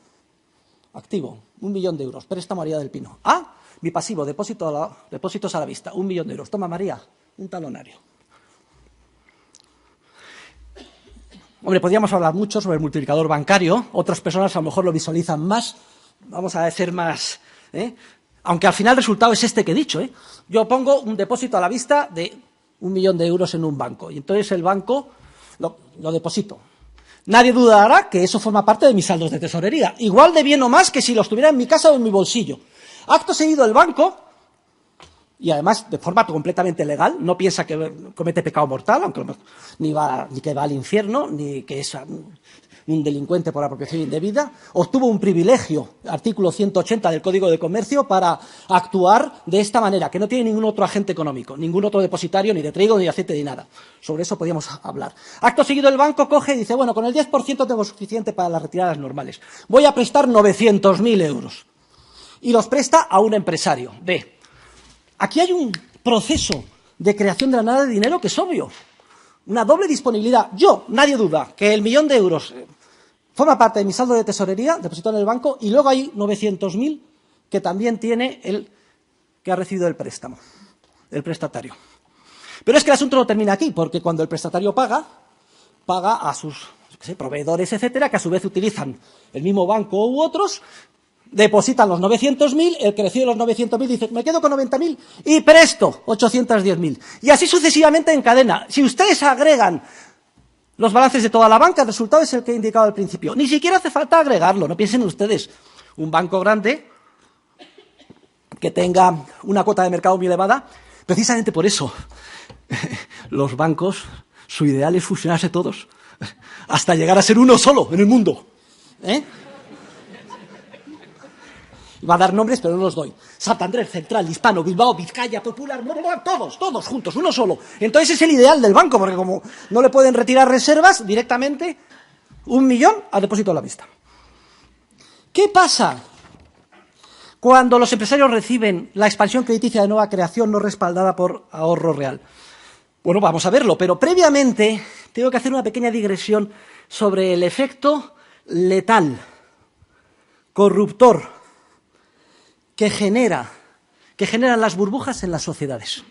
activo, 1 millón de euros, préstamo María del Pino. Mi pasivo, depósitos a la vista, 1 millón de euros. Toma, María, un talonario. Hombre, podríamos hablar mucho sobre el multiplicador bancario, otras personas a lo mejor lo visualizan más, vamos a ser más, aunque al final el resultado es este que he dicho. Yo pongo un depósito a la vista de 1 millón de euros en un banco, y entonces el banco lo deposito. Nadie dudará que eso forma parte de mis saldos de tesorería, igual de bien o más que si los tuviera en mi casa o en mi bolsillo. Acto seguido el banco, y además de forma completamente legal, no piensa que comete pecado mortal, aunque ni que va al infierno, ni que es un delincuente por apropiación indebida, obtuvo un privilegio, artículo 180 del Código de Comercio, para actuar de esta manera, que no tiene ningún otro agente económico, ningún otro depositario, ni de trigo, ni de aceite, ni nada. Sobre eso podríamos hablar. Acto seguido el banco coge y dice, bueno, con el 10% tengo suficiente para las retiradas normales. Voy a prestar 900.000 euros. Y los presta a un empresario. Aquí hay un proceso de creación de la nada de dinero que es obvio. Una doble disponibilidad. Nadie duda que el 1 millón de euros forma parte de mi saldo de tesorería, depositado en el banco, y luego hay 900.000 que también tiene el que ha recibido el préstamo, el prestatario. Pero es que el asunto no termina aquí, porque cuando el prestatario paga a sus proveedores, etcétera, que a su vez utilizan el mismo banco u otros, depositan los 900.000, el que recibe los 900.000 dice, me quedo con 90.000 y presto 810.000. Y así sucesivamente en cadena. Si ustedes agregan los balances de toda la banca, el resultado es el que he indicado al principio. Ni siquiera hace falta agregarlo, no piensen ustedes. Un banco grande que tenga una cuota de mercado muy elevada, precisamente por eso los bancos, su ideal es fusionarse todos, hasta llegar a ser uno solo en el mundo. Va a dar nombres, pero no los doy. Santander, Central, Hispano, Bilbao, Vizcaya, Popular, todos juntos, uno solo. Entonces es el ideal del banco, porque como no le pueden retirar reservas, directamente 1 millón a depósito a la vista. ¿Qué pasa cuando los empresarios reciben la expansión crediticia de nueva creación no respaldada por ahorro real? Bueno, vamos a verlo, pero previamente tengo que hacer una pequeña digresión sobre el efecto letal, corruptor, que generan las burbujas en las sociedades.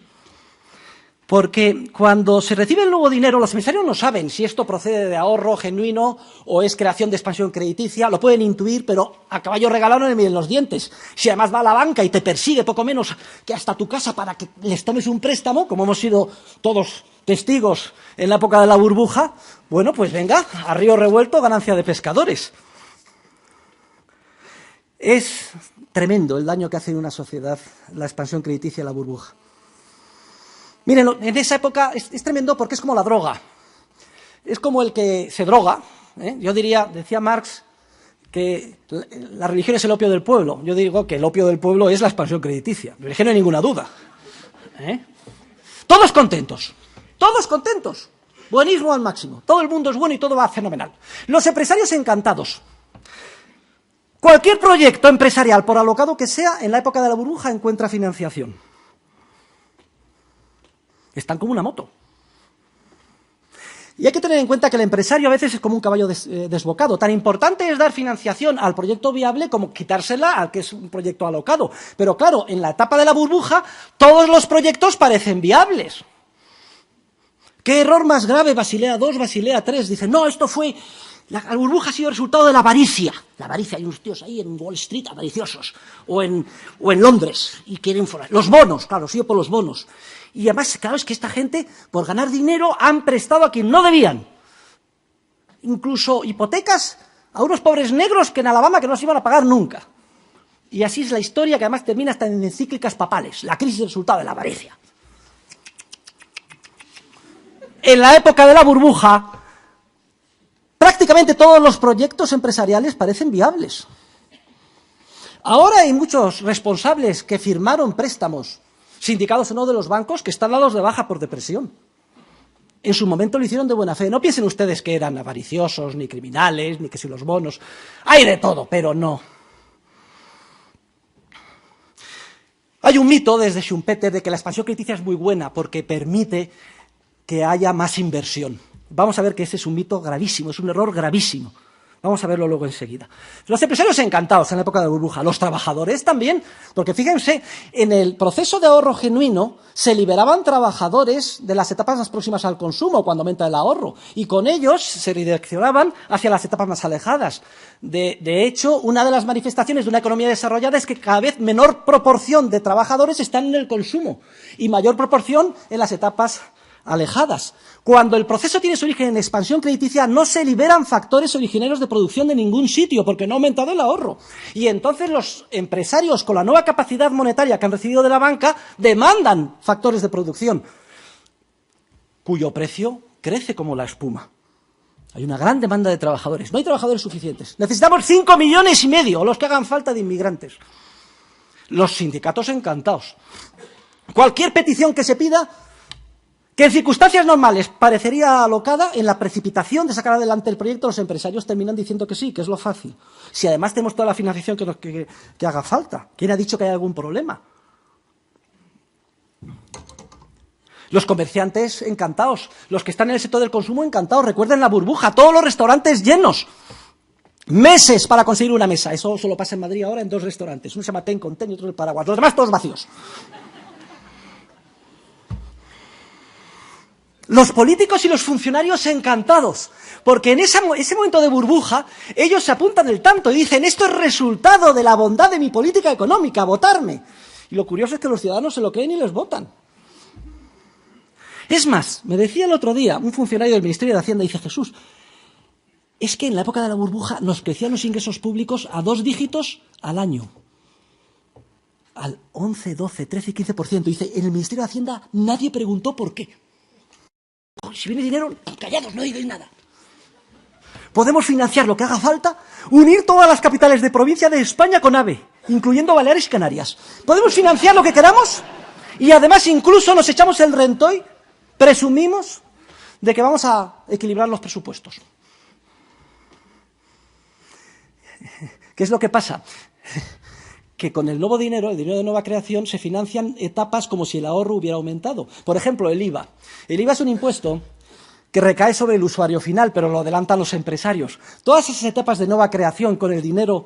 Porque cuando se recibe el nuevo dinero, los empresarios no saben si esto procede de ahorro genuino o es creación de expansión crediticia, lo pueden intuir, pero a caballo regalado no le miden los dientes. Si además va a la banca y te persigue poco menos que hasta tu casa para que les tomes un préstamo, como hemos sido todos testigos en la época de la burbuja, bueno, pues venga, a río revuelto, ganancia de pescadores. Es tremendo el daño que hace en una sociedad la expansión crediticia de la burbuja. Miren, en esa época es tremendo porque es como la droga. Es como el que se droga. Yo decía Marx que la religión es el opio del pueblo. Yo digo que el opio del pueblo es la expansión crediticia. La religión no hay ninguna duda. Todos contentos, todos contentos. Buenismo al máximo. Todo el mundo es bueno y todo va fenomenal. Los empresarios encantados. Cualquier proyecto empresarial, por alocado que sea, en la época de la burbuja encuentra financiación. Están como una moto. Y hay que tener en cuenta que el empresario a veces es como un caballo desbocado. Tan importante es dar financiación al proyecto viable como quitársela al que es un proyecto alocado. Pero claro, en la etapa de la burbuja, todos los proyectos parecen viables. ¿Qué error más grave? Basilea II, Basilea III. Dicen, no, esto fue... La burbuja ha sido resultado de la avaricia. La avaricia, hay unos tíos ahí en Wall Street avariciosos. O en Londres. Y quieren fuera. Los bonos, claro, sigo por los bonos. Y además, claro, es que esta gente, por ganar dinero, han prestado a quien no debían. Incluso hipotecas a unos pobres negros que en Alabama que no se iban a pagar nunca. Y así es la historia que además termina hasta en encíclicas papales. La crisis resultado de la avaricia. En la época de la burbuja, prácticamente todos los proyectos empresariales parecen viables. Ahora hay muchos responsables que firmaron préstamos, sindicados o no de los bancos, que están dados de baja por depresión. En su momento lo hicieron de buena fe. No piensen ustedes que eran avariciosos, ni criminales, ni que si los bonos. Hay de todo, pero no. Hay un mito desde Schumpeter de que la expansión crediticia es muy buena porque permite que haya más inversión. Vamos a ver que ese es un mito gravísimo, es un error gravísimo. Vamos a verlo luego enseguida. Los empresarios encantados en la época de la burbuja, los trabajadores también, porque fíjense, en el proceso de ahorro genuino se liberaban trabajadores de las etapas más próximas al consumo, cuando aumenta el ahorro, y con ellos se redireccionaban hacia las etapas más alejadas. De hecho, una de las manifestaciones de una economía desarrollada es que cada vez menor proporción de trabajadores están en el consumo y mayor proporción en las etapas alejadas. Cuando el proceso tiene su origen en expansión crediticia, no se liberan factores originarios de producción de ningún sitio, porque no ha aumentado el ahorro. Y entonces los empresarios, con la nueva capacidad monetaria que han recibido de la banca, demandan factores de producción, cuyo precio crece como la espuma. Hay una gran demanda de trabajadores. No hay trabajadores suficientes. Necesitamos 5,5 millones, o los que hagan falta de inmigrantes. Los sindicatos encantados. Cualquier petición que se pida, que en circunstancias normales parecería alocada, en la precipitación de sacar adelante el proyecto, los empresarios terminan diciendo que sí, que es lo fácil. Si además tenemos toda la financiación que haga falta. ¿Quién ha dicho que hay algún problema? Los comerciantes encantados, los que están en el sector del consumo encantados. Recuerden la burbuja, todos los restaurantes llenos. Meses para conseguir una mesa. Eso solo pasa en Madrid ahora en 2 restaurantes. Uno se llama Ten con Ten y otro el Paraguas. Los demás todos vacíos. Los políticos y los funcionarios encantados, porque en ese momento de burbuja ellos se apuntan el tanto y dicen, esto es resultado de la bondad de mi política económica, votarme. Y lo curioso es que los ciudadanos se lo creen y les votan. Es más, me decía el otro día un funcionario del Ministerio de Hacienda, dice, Jesús, es que en la época de la burbuja nos crecían los ingresos públicos a 2 dígitos al año. Al 11, 12, 13 y 15%. Dice, en el Ministerio de Hacienda nadie preguntó por qué. Si viene dinero, callados, no digáis nada. Podemos financiar lo que haga falta, unir todas las capitales de provincia de España con AVE, incluyendo Baleares y Canarias. Podemos financiar lo que queramos y además incluso nos echamos el rentoy, presumimos de que vamos a equilibrar los presupuestos. ¿Qué es lo que pasa? Que con el nuevo dinero, el dinero de nueva creación, se financian etapas como si el ahorro hubiera aumentado. Por ejemplo, el IVA. El IVA es un impuesto que recae sobre el usuario final, pero lo adelantan los empresarios. Todas esas etapas de nueva creación con el dinero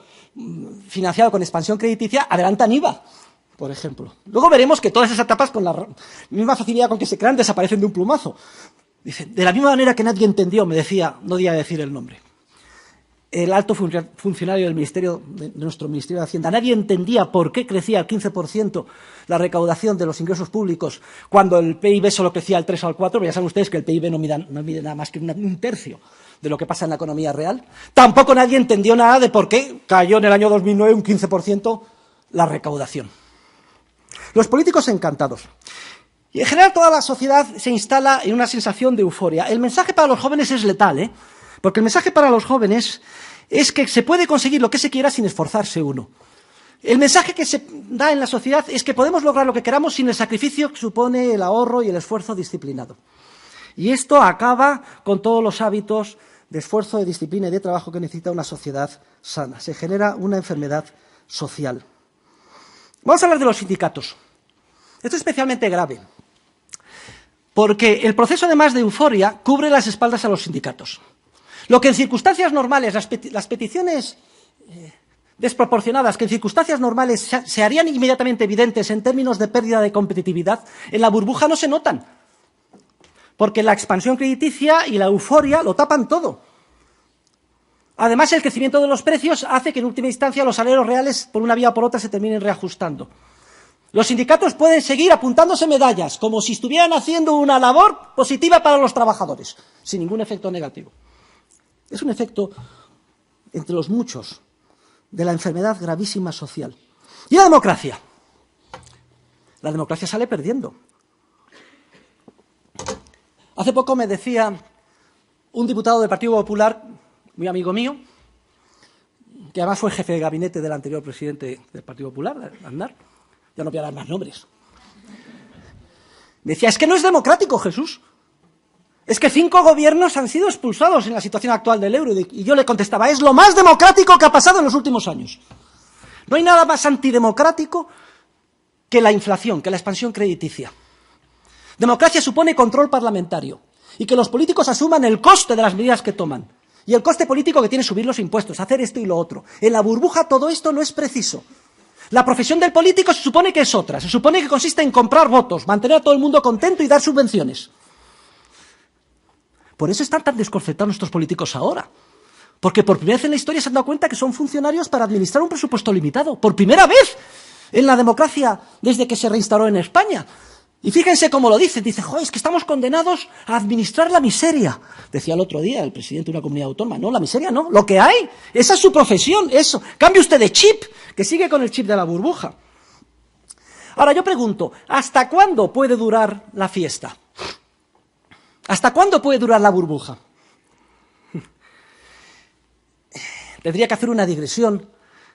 financiado con expansión crediticia adelantan IVA, por ejemplo. Luego veremos que todas esas etapas, con la misma facilidad con que se crean, desaparecen de un plumazo. Dice, de la misma manera que nadie entendió, me decía, no voy a decir el nombre, el alto funcionario del Ministerio, de nuestro Ministerio de Hacienda, nadie entendía por qué crecía al 15% la recaudación de los ingresos públicos cuando el PIB solo crecía al 3 o al 4, pero ya saben ustedes que el PIB no mide nada más que un tercio de lo que pasa en la economía real. Tampoco nadie entendió nada de por qué cayó en el año 2009 un 15% la recaudación. Los políticos encantados. Y en general toda la sociedad se instala en una sensación de euforia. El mensaje para los jóvenes es letal, porque el mensaje para los jóvenes es que se puede conseguir lo que se quiera sin esforzarse uno. El mensaje que se da en la sociedad es que podemos lograr lo que queramos sin el sacrificio que supone el ahorro y el esfuerzo disciplinado. Y esto acaba con todos los hábitos de esfuerzo, de disciplina y de trabajo que necesita una sociedad sana. Se genera una enfermedad social. Vamos a hablar de los sindicatos. Esto es especialmente grave, porque el proceso, además de euforia, cubre las espaldas a los sindicatos. Lo que en circunstancias normales, las peticiones desproporcionadas, que en circunstancias normales se harían inmediatamente evidentes en términos de pérdida de competitividad, en la burbuja no se notan, porque la expansión crediticia y la euforia lo tapan todo. Además, el crecimiento de los precios hace que, en última instancia, los salarios reales, por una vía o por otra, se terminen reajustando. Los sindicatos pueden seguir apuntándose medallas, como si estuvieran haciendo una labor positiva para los trabajadores, sin ningún efecto negativo. Es un efecto, entre los muchos, de la enfermedad gravísima social. ¿Y la democracia? La democracia sale perdiendo. Hace poco me decía un diputado del Partido Popular, muy amigo mío, que además fue jefe de gabinete del anterior presidente del Partido Popular, Aznar, ya no voy a dar más nombres. Me decía, es que no es democrático, Jesús. Es que 5 gobiernos han sido expulsados en la situación actual del euro. Y yo le contestaba, es lo más democrático que ha pasado en los últimos años. No hay nada más antidemocrático que la inflación, que la expansión crediticia. Democracia supone control parlamentario y que los políticos asuman el coste de las medidas que toman y el coste político que tiene subir los impuestos, hacer esto y lo otro. En la burbuja todo esto no es preciso. La profesión del político se supone que es otra, se supone que consiste en comprar votos, mantener a todo el mundo contento y dar subvenciones. Por eso están tan desconcertados nuestros políticos ahora, porque por primera vez en la historia se han dado cuenta que son funcionarios para administrar un presupuesto limitado, por primera vez en la democracia desde que se reinstauró en España. Y fíjense cómo lo dice, joder, es que estamos condenados a administrar la miseria. Decía el otro día el presidente de una comunidad autónoma, no, la miseria no, lo que hay, esa es su profesión, eso. Cambie usted de chip, que sigue con el chip de la burbuja. Ahora yo pregunto, ¿hasta cuándo puede durar la fiesta? ¿Hasta cuándo puede durar la burbuja? Tendría que hacer una digresión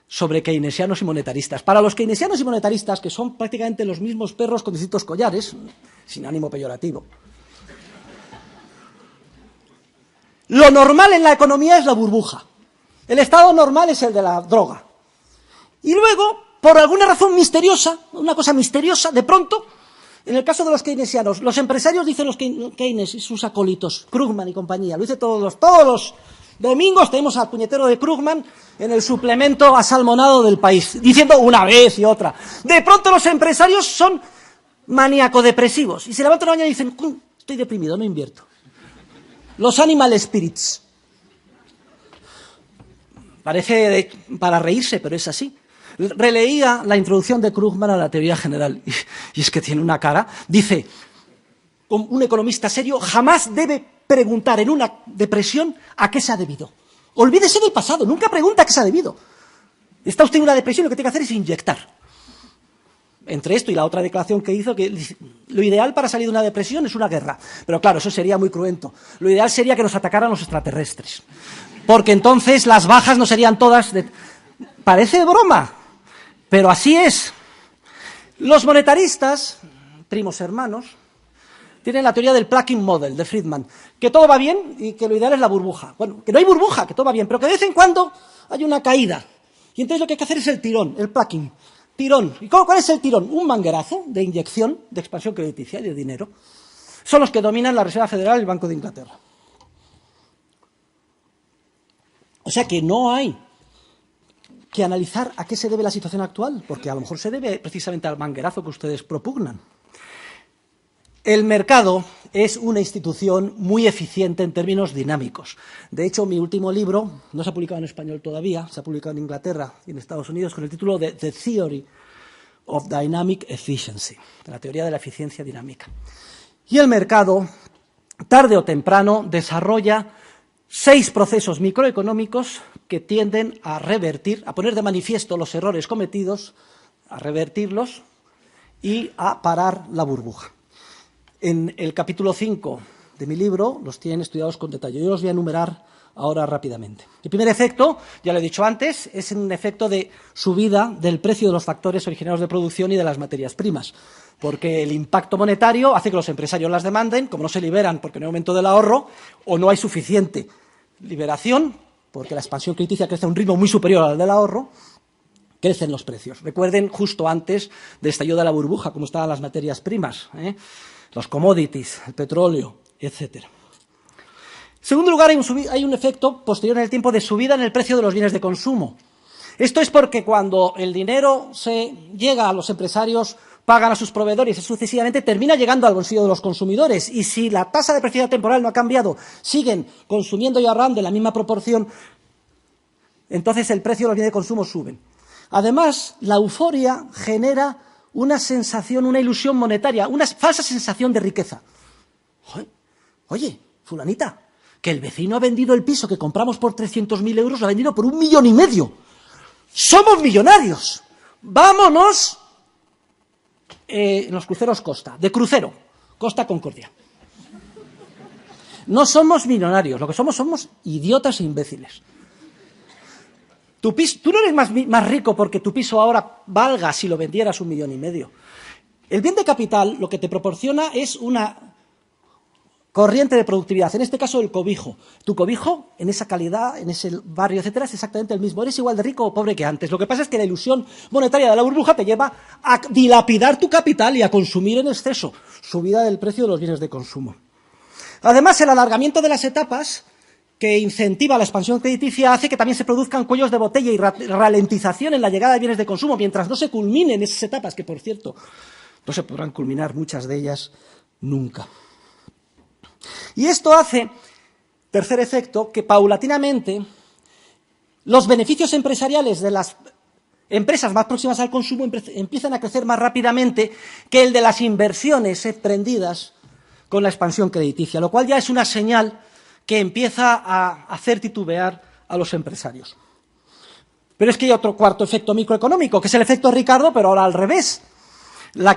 sobre keynesianos y monetaristas. Para los keynesianos y monetaristas, que son prácticamente los mismos perros con distintos collares, sin ánimo peyorativo, lo normal en la economía es la burbuja. El estado normal es el de la droga. Y luego, por alguna razón misteriosa, una cosa misteriosa, de pronto, en el caso de los keynesianos, los empresarios dicen los Keynes y sus acólitos, Krugman y compañía, lo dice todos los domingos tenemos al puñetero de Krugman en el suplemento asalmonado del País, diciendo una vez y otra. De pronto los empresarios son maníaco-depresivos y se levantan una mañana y dicen, estoy deprimido, no invierto. Los animal spirits. Parece para reírse, pero es así. Releía la introducción de Krugman a la teoría general y es que tiene una cara. Dice, un economista serio jamás debe preguntar en una depresión a qué se ha debido. Olvídese del pasado, nunca pregunta a qué se ha debido. Está usted en una depresión, lo que tiene que hacer es inyectar. Entre esto y la otra declaración que hizo, que lo ideal para salir de una depresión es una guerra. Pero claro, eso sería muy cruento. Lo ideal sería que nos atacaran los extraterrestres. Porque entonces las bajas no serían todas... Parece broma, pero así es. Los monetaristas, primos hermanos, tienen la teoría del plucking model de Friedman, que todo va bien y que lo ideal es la burbuja. Bueno, que no hay burbuja, que todo va bien, pero que de vez en cuando hay una caída. Y entonces lo que hay que hacer es el tirón, el plucking. Tirón. ¿Y cuál es el tirón? Un manguerazo de inyección, de expansión crediticia y de dinero. Son los que dominan la Reserva Federal y el Banco de Inglaterra. O sea que no hay que analizar a qué se debe la situación actual, porque a lo mejor se debe precisamente al manguerazo que ustedes propugnan. El mercado es una institución muy eficiente en términos dinámicos. De hecho, mi último libro no se ha publicado en español todavía, se ha publicado en Inglaterra y en Estados Unidos con el título de The Theory of Dynamic Efficiency, la teoría de la eficiencia dinámica. Y el mercado, tarde o temprano, desarrolla 6 procesos microeconómicos que tienden a revertir, a poner de manifiesto los errores cometidos, a revertirlos y a parar la burbuja. En el capítulo 5 de mi libro los tienen estudiados con detalle. Yo los voy a enumerar ahora rápidamente. El primer efecto, ya lo he dicho antes, es un efecto de subida del precio de los factores originarios de producción y de las materias primas, porque el impacto monetario hace que los empresarios las demanden, como no se liberan porque no hay aumento del ahorro o no hay suficiente liberación, porque la expansión crediticia crece a un ritmo muy superior al del ahorro, crecen los precios. Recuerden justo antes del estallido de la burbuja cómo estaban las materias primas, los commodities, el petróleo, etcétera. En segundo lugar, hay un efecto posterior en el tiempo de subida en el precio de los bienes de consumo. Esto es porque cuando el dinero llega a los empresarios, pagan a sus proveedores y sucesivamente termina llegando al bolsillo de los consumidores. Y si la tasa de depreciación temporal no ha cambiado, siguen consumiendo y ahorrando en la misma proporción, entonces el precio de los bienes de consumo suben. Además, la euforia genera una sensación, una ilusión monetaria, una falsa sensación de riqueza. Oye, fulanita, que el vecino ha vendido el piso que compramos por 300.000 euros, lo ha vendido por 1,5 millones. ¡Somos millonarios! ¡Vámonos! En los cruceros Costa, de crucero, Costa Concordia. No somos millonarios, lo que somos idiotas e imbéciles. Tú no eres más rico porque tu piso ahora valga si lo vendieras 1,5 millones. El bien de capital lo que te proporciona es una corriente de productividad, en este caso el cobijo. Tu cobijo, en esa calidad, en ese barrio, etcétera, es exactamente el mismo. Eres igual de rico o pobre que antes. Lo que pasa es que la ilusión monetaria de la burbuja te lleva a dilapidar tu capital y a consumir en exceso. Subida del precio de los bienes de consumo. Además, el alargamiento de las etapas que incentiva la expansión crediticia hace que también se produzcan cuellos de botella y ralentización en la llegada de bienes de consumo, mientras no se culminen esas etapas, que por cierto no se podrán culminar muchas de ellas nunca. Y esto hace, tercer efecto, que paulatinamente los beneficios empresariales de las empresas más próximas al consumo empiezan a crecer más rápidamente que el de las inversiones emprendidas con la expansión crediticia, lo cual ya es una señal que empieza a hacer titubear a los empresarios. Pero es que hay otro cuarto efecto microeconómico, que es el efecto Ricardo, pero ahora al revés. La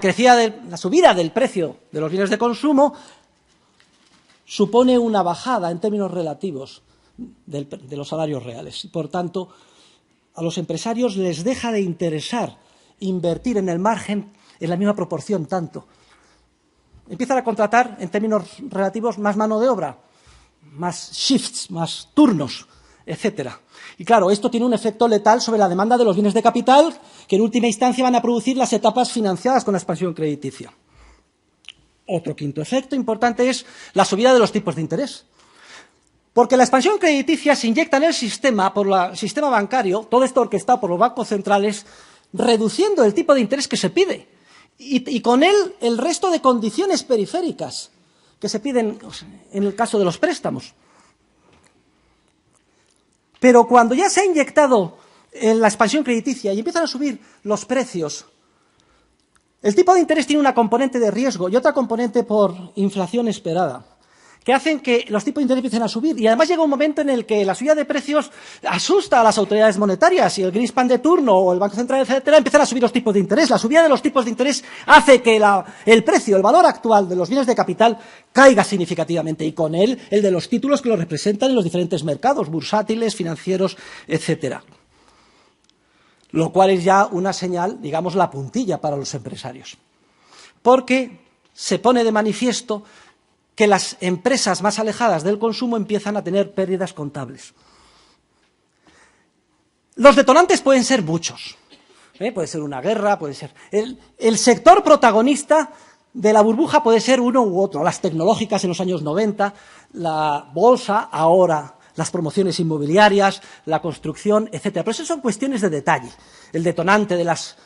subida del precio de los bienes de consumo supone una bajada en términos relativos de los salarios reales. Y, por tanto, a los empresarios les deja de interesar invertir en el margen en la misma proporción tanto. Empiezan a contratar, en términos relativos, más mano de obra, más shifts, más turnos, etcétera. Y claro, esto tiene un efecto letal sobre la demanda de los bienes de capital, que en última instancia van a producir las etapas financiadas con la expansión crediticia. Otro quinto efecto importante es la subida de los tipos de interés. Porque la expansión crediticia se inyecta en el sistema por el sistema bancario, todo esto orquestado por los bancos centrales, reduciendo el tipo de interés que se pide. Y con él el resto de condiciones periféricas que se piden en el caso de los préstamos. Pero cuando ya se ha inyectado en la expansión crediticia y empiezan a subir los precios, el tipo de interés tiene una componente de riesgo y otra componente por inflación esperada, que hacen que los tipos de interés empiecen a subir. Y además llega un momento en el que la subida de precios asusta a las autoridades monetarias y el Greenspan de turno o el Banco Central, etcétera, empiezan a subir los tipos de interés. La subida de los tipos de interés hace que el precio, el valor actual de los bienes de capital caiga significativamente y con él el de los títulos que lo representan en los diferentes mercados, bursátiles, financieros, etcétera. Lo cual es ya una señal, digamos, la puntilla para los empresarios. Porque se pone de manifiesto que las empresas más alejadas del consumo empiezan a tener pérdidas contables. Los detonantes pueden ser muchos. Puede ser una guerra, puede ser... El sector protagonista de la burbuja puede ser uno u otro. Las tecnológicas en los años 90, la bolsa ahora, las promociones inmobiliarias, la construcción, etcétera. Pero eso son cuestiones de detalle. El detonante de las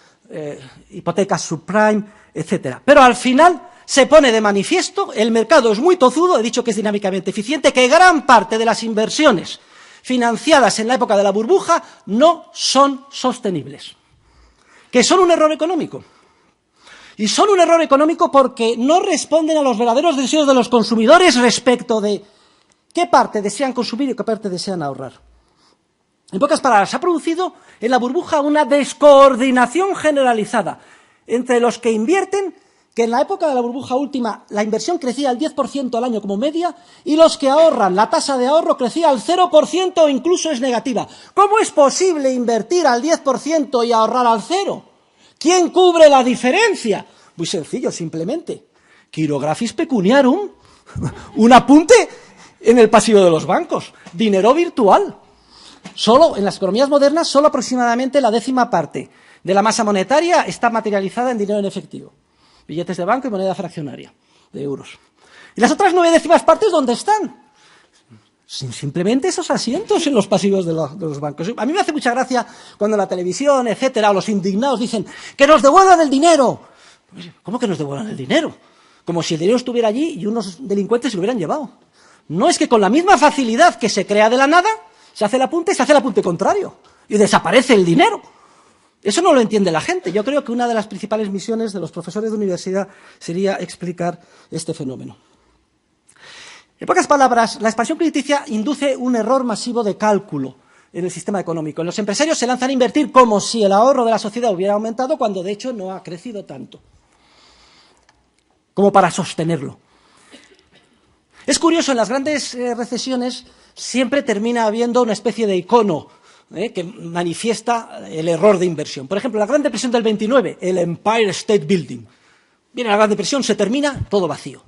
hipotecas subprime, etcétera. Pero al final se pone de manifiesto, el mercado es muy tozudo, he dicho que es dinámicamente eficiente, que gran parte de las inversiones financiadas en la época de la burbuja no son sostenibles, que son un error económico. Y son un error económico porque no responden a los verdaderos deseos de los consumidores respecto de qué parte desean consumir y qué parte desean ahorrar. En pocas palabras, se ha producido en la burbuja una descoordinación generalizada entre los que invierten que en la época de la burbuja última la inversión crecía al 10% al año como media y los que ahorran, la tasa de ahorro crecía al 0% o incluso es negativa. ¿Cómo es posible invertir al 10% y ahorrar al 0%? ¿Quién cubre la diferencia? Muy sencillo, simplemente. Chirografis pecuniarum, un apunte en el pasivo de los bancos, dinero virtual. Solo en las economías modernas, solo aproximadamente la 10ª parte de la masa monetaria está materializada en dinero en efectivo. Billetes de banco y moneda fraccionaria de euros. ¿Y las otras 9/10 partes dónde están? Simplemente esos asientos en los pasivos de los bancos. A mí me hace mucha gracia cuando la televisión, etcétera, o los indignados dicen ¡que nos devuelvan el dinero! ¿Cómo que nos devuelvan el dinero? Como si el dinero estuviera allí y unos delincuentes se lo hubieran llevado. No, es que con la misma facilidad que se crea de la nada, se hace el apunte contrario y desaparece el dinero. Eso no lo entiende la gente. Yo creo que una de las principales misiones de los profesores de universidad sería explicar este fenómeno. En pocas palabras, la expansión crediticia induce un error masivo de cálculo en el sistema económico. Los empresarios se lanzan a invertir como si el ahorro de la sociedad hubiera aumentado cuando de hecho no ha crecido tanto como para sostenerlo. Es curioso, en las grandes recesiones siempre termina habiendo una especie de icono que manifiesta el error de inversión. Por ejemplo, la Gran Depresión del 29, el Empire State Building. Viene la Gran Depresión, se termina, todo vacío.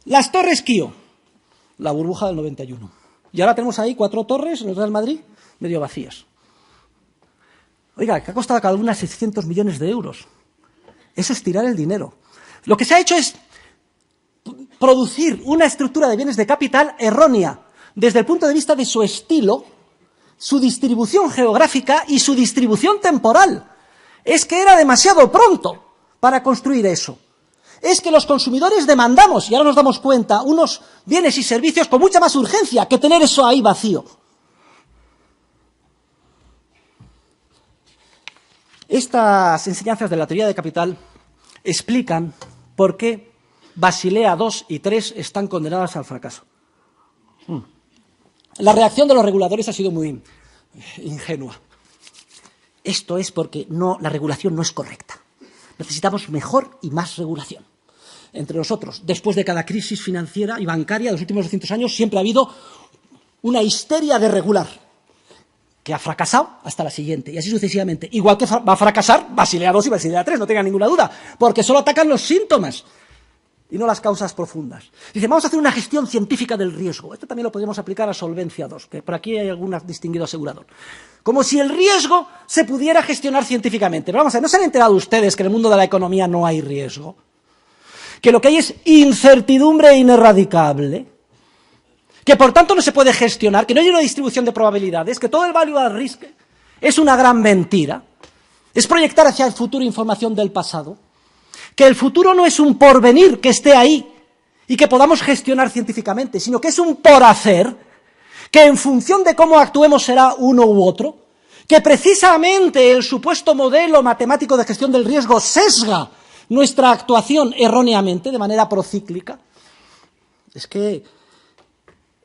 Las Torres Kio, la burbuja del 91. Y ahora tenemos ahí 4 torres en el Real Madrid, medio vacías. Oiga, que ha costado cada una 600 millones de euros. Eso es tirar el dinero. Lo que se ha hecho es producir una estructura de bienes de capital errónea desde el punto de vista de su estilo, su distribución geográfica y su distribución temporal. Es que era demasiado pronto para construir eso. Es que los consumidores demandamos, y ahora nos damos cuenta, unos bienes y servicios con mucha más urgencia que tener eso ahí vacío. Estas enseñanzas de la teoría de capital explican por qué Basilea II y III están condenadas al fracaso. La reacción de los reguladores ha sido muy ingenua. Esto es porque la regulación no es correcta. Necesitamos mejor y más regulación. Entre nosotros, después de cada crisis financiera y bancaria de los últimos 200 años, siempre ha habido una histeria de regular, que ha fracasado hasta la siguiente, y así sucesivamente. Igual que va a fracasar Basilea II y Basilea III, no tengan ninguna duda, porque solo atacan los síntomas y no las causas profundas. Dice, vamos a hacer una gestión científica del riesgo. Esto también lo podríamos aplicar a Solvencia II, que por aquí hay algún distinguido asegurador. Como si el riesgo se pudiera gestionar científicamente. Pero vamos a ver, ¿no se han enterado ustedes que en el mundo de la economía no hay riesgo? Que lo que hay es incertidumbre ineradicable, que por tanto no se puede gestionar, que no hay una distribución de probabilidades, que todo el value at risk es una gran mentira, es proyectar hacia el futuro información del pasado, que el futuro no es un porvenir que esté ahí y que podamos gestionar científicamente, sino que es un por hacer, que en función de cómo actuemos será uno u otro, que precisamente el supuesto modelo matemático de gestión del riesgo sesga nuestra actuación erróneamente, de manera procíclica. Es que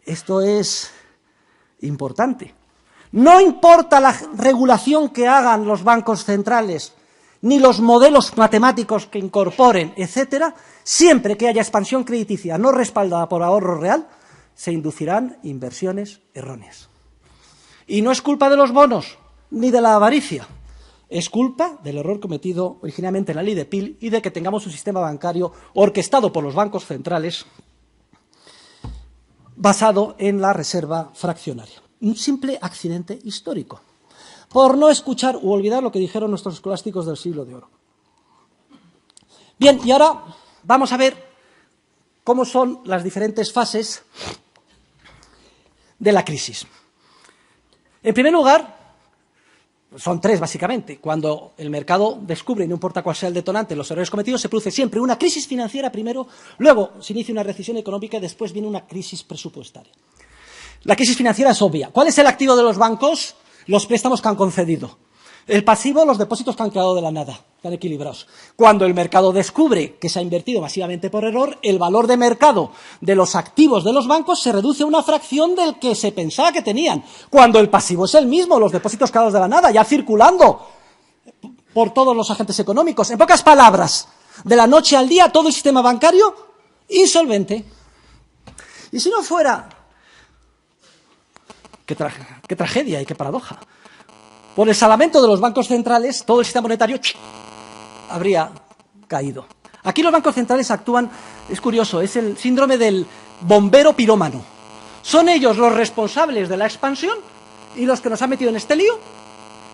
esto es importante. No importa la regulación que hagan los bancos centrales, ni los modelos matemáticos que incorporen, etcétera, siempre que haya expansión crediticia no respaldada por ahorro real, se inducirán inversiones erróneas. Y no es culpa de los bonos, ni de la avaricia. Es culpa del error cometido originalmente en la ley de Peel y de que tengamos un sistema bancario orquestado por los bancos centrales basado en la reserva fraccionaria. Un simple accidente histórico, por no escuchar u olvidar lo que dijeron nuestros escolásticos del siglo de oro. Bien, y ahora vamos a ver cómo son las diferentes fases de la crisis. En primer lugar, son 3 básicamente. Cuando el mercado descubre, y no importa cuál sea el detonante, los errores cometidos, se produce siempre una crisis financiera primero, luego se inicia una recesión económica y después viene una crisis presupuestaria. La crisis financiera es obvia. ¿Cuál es el activo de los bancos? Los préstamos que han concedido. El pasivo, los depósitos que han creado de la nada, están equilibrados. Cuando el mercado descubre que se ha invertido masivamente por error, el valor de mercado de los activos de los bancos se reduce a una fracción del que se pensaba que tenían. Cuando el pasivo es el mismo, los depósitos creados de la nada, ya circulando por todos los agentes económicos. En pocas palabras, De la noche al día, todo el sistema bancario insolvente. Y si no fuera, qué tragedia y qué paradoja, por el salvamento de los bancos centrales, todo el sistema monetario habría caído. Aquí los bancos centrales actúan, es curioso, es el síndrome del bombero pirómano. Son ellos los responsables de la expansión y los que nos han metido en este lío,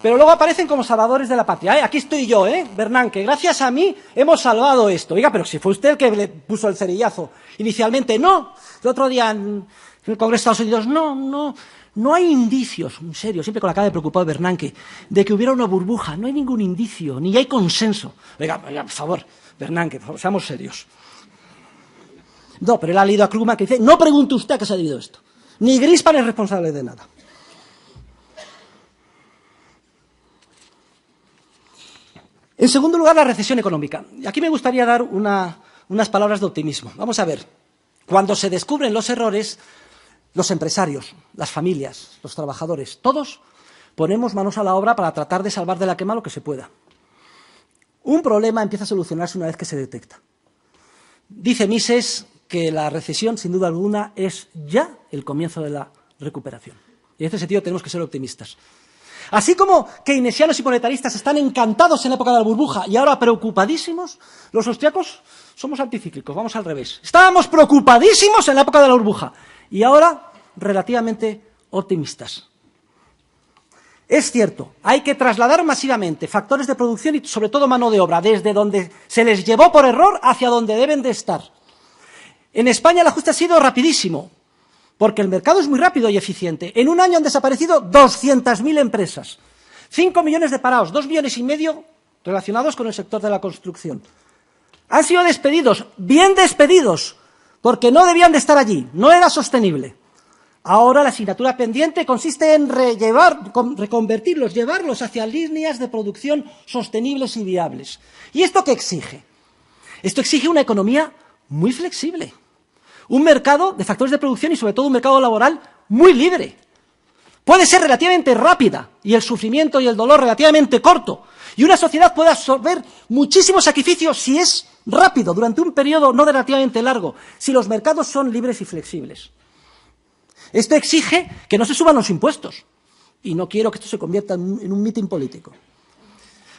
pero luego aparecen como salvadores de la patria. Aquí estoy yo, Bernanke, gracias a mí hemos salvado esto. Oiga, pero si fue usted el que le puso el cerillazo inicialmente. No, el otro día en el Congreso de Estados Unidos, no hay indicios, en serio, siempre con la cara de preocupado Bernanke, de que hubiera una burbuja. No hay ningún indicio, ni hay consenso. Oiga, por favor, Bernanke, por favor, seamos serios. No, pero él ha leído a Krugman que dice, no pregunte usted a qué se ha debido esto. Ni Greenspan es responsable de nada. En segundo lugar, la recesión económica. Y aquí me gustaría dar unas palabras de optimismo. Vamos a ver, cuando se descubren los errores, los empresarios, las familias, los trabajadores, todos ponemos manos a la obra para tratar de salvar de la quema lo que se pueda. Un problema empieza a solucionarse una vez que se detecta. Dice Mises que la recesión, sin duda alguna, es ya el comienzo de la recuperación. Y en este sentido tenemos que ser optimistas. Así como keynesianos y monetaristas están encantados en la época de la burbuja y ahora preocupadísimos, los austriacos somos anticíclicos, vamos al revés. Estábamos preocupadísimos en la época de la burbuja y ahora relativamente optimistas. Es cierto, hay que trasladar masivamente factores de producción y sobre todo mano de obra, desde donde se les llevó por error hacia donde deben de estar. En España el ajuste ha sido rapidísimo, porque el mercado es muy rápido y eficiente. En un año han desaparecido 200.000 empresas, 5 millones de parados, 2,5 millones relacionados con el sector de la construcción. Han sido despedidos, bien despedidos, porque no debían de estar allí, no era sostenible. Ahora la asignatura pendiente consiste en reconvertirlos, llevarlos hacia líneas de producción sostenibles y viables. ¿Y esto qué exige? Esto exige una economía muy flexible. Un mercado de factores de producción y sobre todo un mercado laboral muy libre. Puede ser relativamente rápida y el sufrimiento y el dolor relativamente corto. Y una sociedad puede absorber muchísimos sacrificios si es rápido, durante un periodo no relativamente largo, si los mercados son libres y flexibles. Esto exige que no se suban los impuestos. Y no quiero que esto se convierta en un mitin político.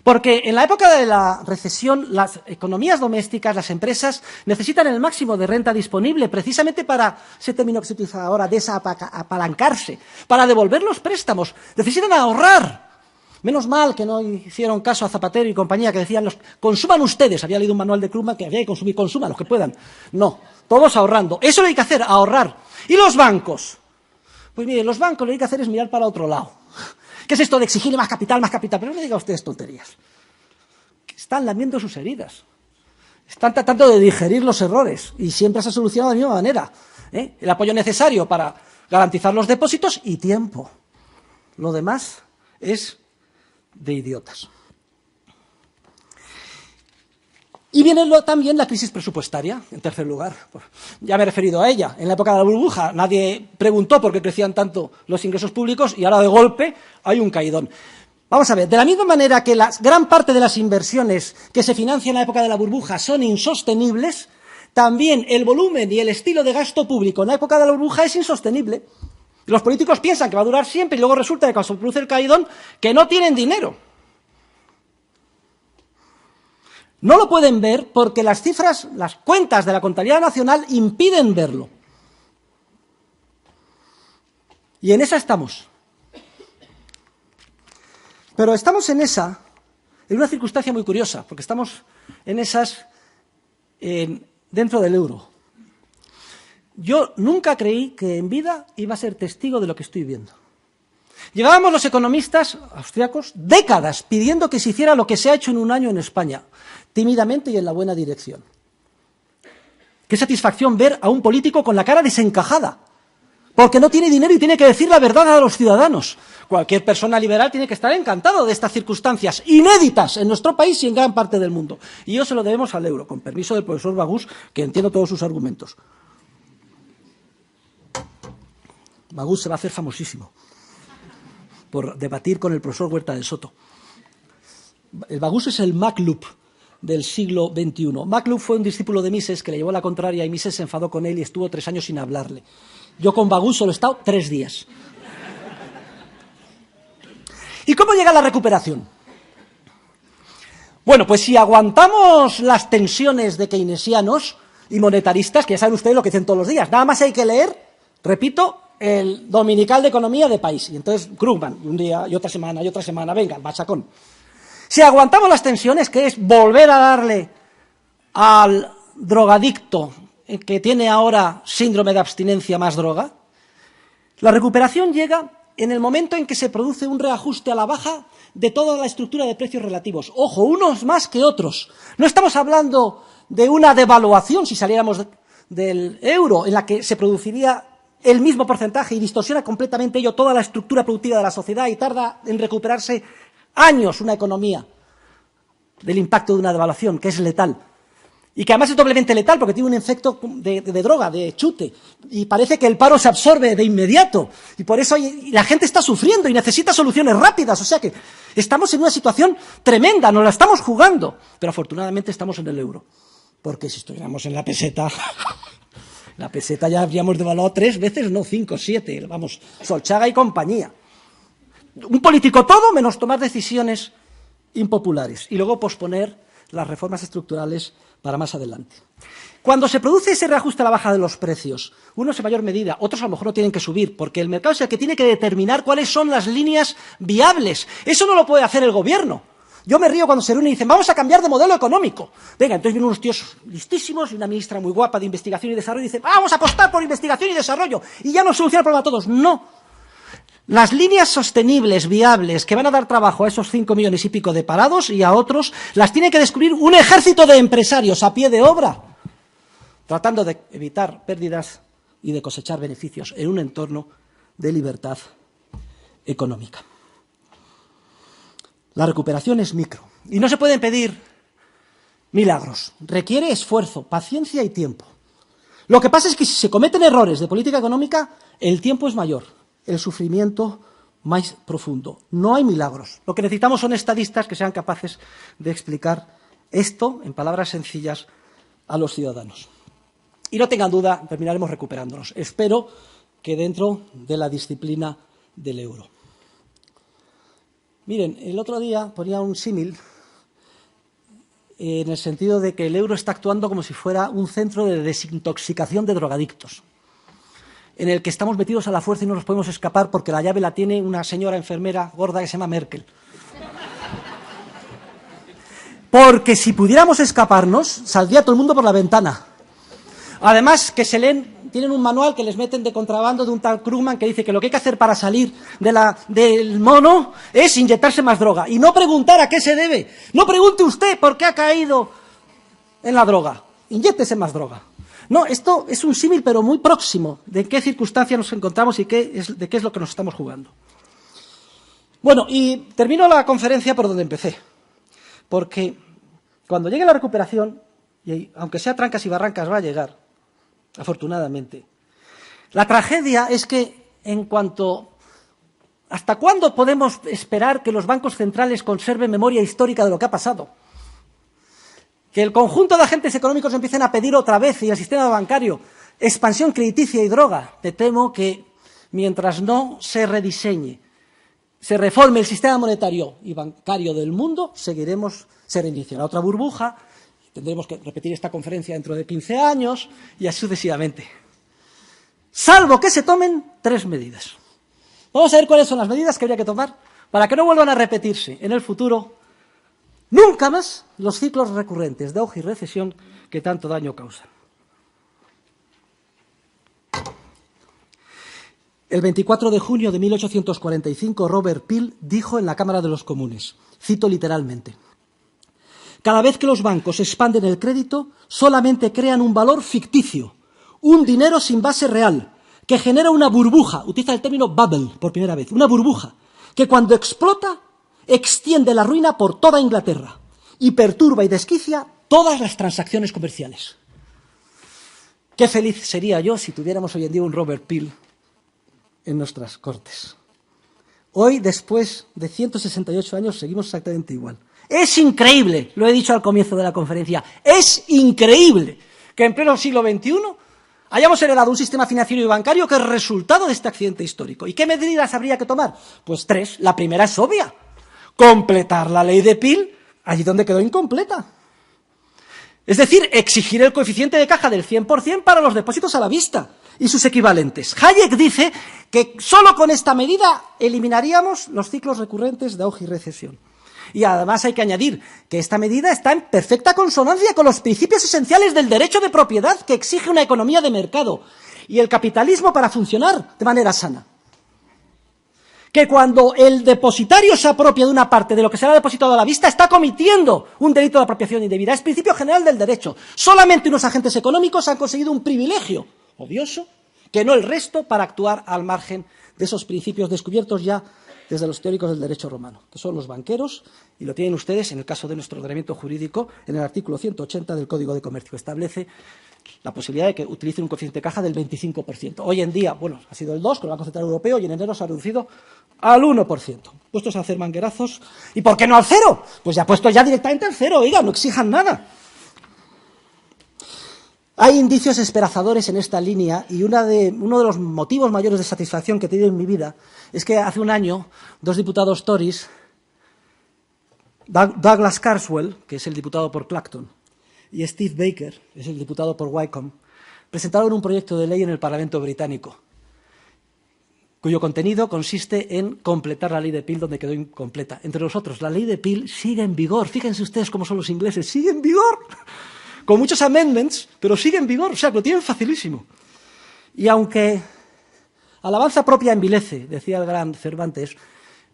Porque en la época de la recesión, las economías domésticas, las empresas, necesitan el máximo de renta disponible precisamente para, ese término que se utiliza ahora, desapalancarse, para devolver los préstamos. Necesitan ahorrar. Menos mal que no hicieron caso a Zapatero y compañía, que decían, consuman ustedes. Había leído un manual de Krugman que había que consumir, consuman los que puedan. No, todos ahorrando. Eso lo hay que hacer, ahorrar. ¿Y los bancos? Pues mire, los bancos lo que hay que hacer es mirar para otro lado. ¿Qué es esto de exigirle más capital, más capital? Pero no me digan ustedes tonterías. Están lamiendo sus heridas. Están tratando de digerir los errores y siempre se ha solucionado de la misma manera. El apoyo necesario para garantizar los depósitos y tiempo. Lo demás es de idiotas. Y viene también la crisis presupuestaria, en tercer lugar. Ya me he referido a ella. En la época de la burbuja nadie preguntó por qué crecían tanto los ingresos públicos y ahora de golpe hay un caidón. Vamos a ver, de la misma manera que la gran parte de las inversiones que se financian en la época de la burbuja son insostenibles, también el volumen y el estilo de gasto público en la época de la burbuja es insostenible. Los políticos piensan que va a durar siempre y luego resulta que cuando se produce el caidón que no tienen dinero. No lo pueden ver porque las cifras, las cuentas de la contabilidad nacional impiden verlo. Y en esa estamos. Pero estamos en una circunstancia muy curiosa, porque estamos en esas dentro del euro. Yo nunca creí que en vida iba a ser testigo de lo que estoy viendo. Llevábamos los economistas austriacos décadas pidiendo que se hiciera lo que se ha hecho en un año en España, tímidamente y en la buena dirección. Qué satisfacción ver a un político con la cara desencajada, porque no tiene dinero y tiene que decir la verdad a los ciudadanos. Cualquier persona liberal tiene que estar encantado de estas circunstancias inéditas en nuestro país y en gran parte del mundo. Y eso se lo debemos al euro, con permiso del profesor Bagús, que entiendo todos sus argumentos. Bagús se va a hacer famosísimo por debatir con el profesor Huerta de Soto. El Bagús es el MacLup del siglo XXI. MacLuhan fue un discípulo de Mises que le llevó la contraria y Mises se enfadó con él y estuvo 3 años sin hablarle. Yo con Bagú solo he estado 3 días. ¿Y cómo llega la recuperación? Bueno, pues si aguantamos las tensiones de keynesianos y monetaristas, que ya saben ustedes lo que dicen todos los días, nada más hay que leer, repito, el Dominical de Economía de País. Y entonces Krugman, un día y otra semana, venga, machacón. Si aguantamos las tensiones, que es volver a darle al drogadicto que tiene ahora síndrome de abstinencia más droga, la recuperación llega en el momento en que se produce un reajuste a la baja de toda la estructura de precios relativos. Ojo, unos más que otros. No estamos hablando de una devaluación, si saliéramos del euro, en la que se produciría el mismo porcentaje y distorsiona completamente ello toda la estructura productiva de la sociedad y tarda en recuperarse años una economía del impacto de una devaluación, que es letal. Y que además es doblemente letal porque tiene un efecto de droga, de chute. Y parece que el paro se absorbe de inmediato. Y por eso la gente está sufriendo y necesita soluciones rápidas. O sea que estamos en una situación tremenda, nos la estamos jugando. Pero afortunadamente estamos en el euro. Porque si estuviéramos en la peseta, la peseta ya habríamos devaluado 3 veces, no 5, 7. Vamos, Solchaga y compañía. Un político todo menos tomar decisiones impopulares. Y luego posponer las reformas estructurales para más adelante. Cuando se produce ese reajuste a la baja de los precios, unos en mayor medida, otros a lo mejor no tienen que subir, porque el mercado es el que tiene que determinar cuáles son las líneas viables. Eso no lo puede hacer el gobierno. Yo me río cuando se reúnen y dicen, vamos a cambiar de modelo económico. Venga, entonces vienen unos tíos listísimos y una ministra muy guapa de investigación y desarrollo y dicen, vamos a apostar por investigación y desarrollo y ya nos soluciona el problema a todos. No. Las líneas sostenibles, viables, que van a dar trabajo a esos 5 millones y pico de parados y a otros, las tiene que descubrir un ejército de empresarios a pie de obra, tratando de evitar pérdidas y de cosechar beneficios en un entorno de libertad económica. La recuperación es micro y no se pueden pedir milagros. Requiere esfuerzo, paciencia y tiempo. Lo que pasa es que si se cometen errores de política económica, el tiempo es mayor. El sufrimiento más profundo. No hay milagros. Lo que necesitamos son estadistas que sean capaces de explicar esto en palabras sencillas a los ciudadanos. Y no tengan duda, terminaremos recuperándonos. Espero que dentro de la disciplina del euro. Miren, el otro día ponía un símil en el sentido de que el euro está actuando como si fuera un centro de desintoxicación de drogadictos, en el que estamos metidos a la fuerza y no nos podemos escapar porque la llave la tiene una señora enfermera gorda que se llama Merkel. Porque si pudiéramos escaparnos, saldría todo el mundo por la ventana. Además, que tienen un manual que les meten de contrabando de un tal Krugman que dice que lo que hay que hacer para salir del mono es inyectarse más droga. Y no preguntar a qué se debe. No pregunte usted por qué ha caído en la droga. Inyéctese más droga. No, esto es un símil, pero muy próximo, de en qué circunstancias nos encontramos y de qué es lo que nos estamos jugando. Bueno, y termino la conferencia por donde empecé, porque cuando llegue la recuperación, y aunque sea trancas y barrancas va a llegar, afortunadamente, la tragedia es que ¿hasta cuándo podemos esperar que los bancos centrales conserven memoria histórica de lo que ha pasado? Que el conjunto de agentes económicos empiecen a pedir otra vez, y el sistema bancario, expansión crediticia y droga. Me temo que mientras no se rediseñe, se reforme el sistema monetario y bancario del mundo, se reiniciará otra burbuja, tendremos que repetir esta conferencia dentro de 15 años y así sucesivamente. Salvo que se tomen 3 medidas. Vamos a ver cuáles son las medidas que habría que tomar para que no vuelvan a repetirse en el futuro nunca más los ciclos recurrentes de auge y recesión que tanto daño causan. El 24 de junio de 1845, Robert Peel dijo en la Cámara de los Comunes, cito literalmente, «Cada vez que los bancos expanden el crédito, solamente crean un valor ficticio, un dinero sin base real, que genera una burbuja», utiliza el término bubble por primera vez, una burbuja, que cuando explota extiende la ruina por toda Inglaterra y perturba y desquicia todas las transacciones comerciales. Qué feliz sería yo si tuviéramos hoy en día un Robert Peel en nuestras cortes. Hoy, después de 168 años, seguimos exactamente igual. Es increíble, lo he dicho al comienzo de la conferencia, es increíble que en pleno siglo XXI hayamos heredado un sistema financiero y bancario que es resultado de este accidente histórico. ¿Y qué medidas habría que tomar? Pues tres. La primera es obvia: completar la ley de Peel allí donde quedó incompleta. Es decir, exigir el coeficiente de caja del 100% para los depósitos a la vista y sus equivalentes. Hayek dice que solo con esta medida eliminaríamos los ciclos recurrentes de auge y recesión. Y además hay que añadir que esta medida está en perfecta consonancia con los principios esenciales del derecho de propiedad que exige una economía de mercado y el capitalismo para funcionar de manera sana. Que cuando el depositario se apropia de una parte de lo que será depositado a la vista, está cometiendo un delito de apropiación indebida. Es principio general del derecho. Solamente unos agentes económicos han conseguido un privilegio odioso, que no el resto, para actuar al margen de esos principios descubiertos ya desde los teóricos del derecho romano, que son los banqueros, y lo tienen ustedes en el caso de nuestro ordenamiento jurídico, en el artículo 180 del Código de Comercio, que establece la posibilidad de que utilicen un coeficiente de caja del 25%. Hoy en día, bueno, ha sido el 2% con el Banco Central Europeo y en enero se ha reducido al 1%. Puestos a hacer manguerazos. ¿Y por qué no al 0%? Pues ya puesto ya directamente al 0%, oiga, no exijan nada. Hay indicios esperanzadores en esta línea y uno de los motivos mayores de satisfacción que he tenido en mi vida es que hace un año dos diputados Tories, Douglas Carswell, que es el diputado por Clacton, y Steve Baker, que es el diputado por Wycombe, presentaron un proyecto de ley en el Parlamento británico, cuyo contenido consiste en completar la ley de Peel donde quedó incompleta. Entre nosotros, la ley de Peel sigue en vigor. Fíjense ustedes cómo son los ingleses, sigue en vigor, con muchos amendments, pero sigue en vigor, o sea, que lo tienen facilísimo. Y aunque alabanza propia envilece, decía el gran Cervantes,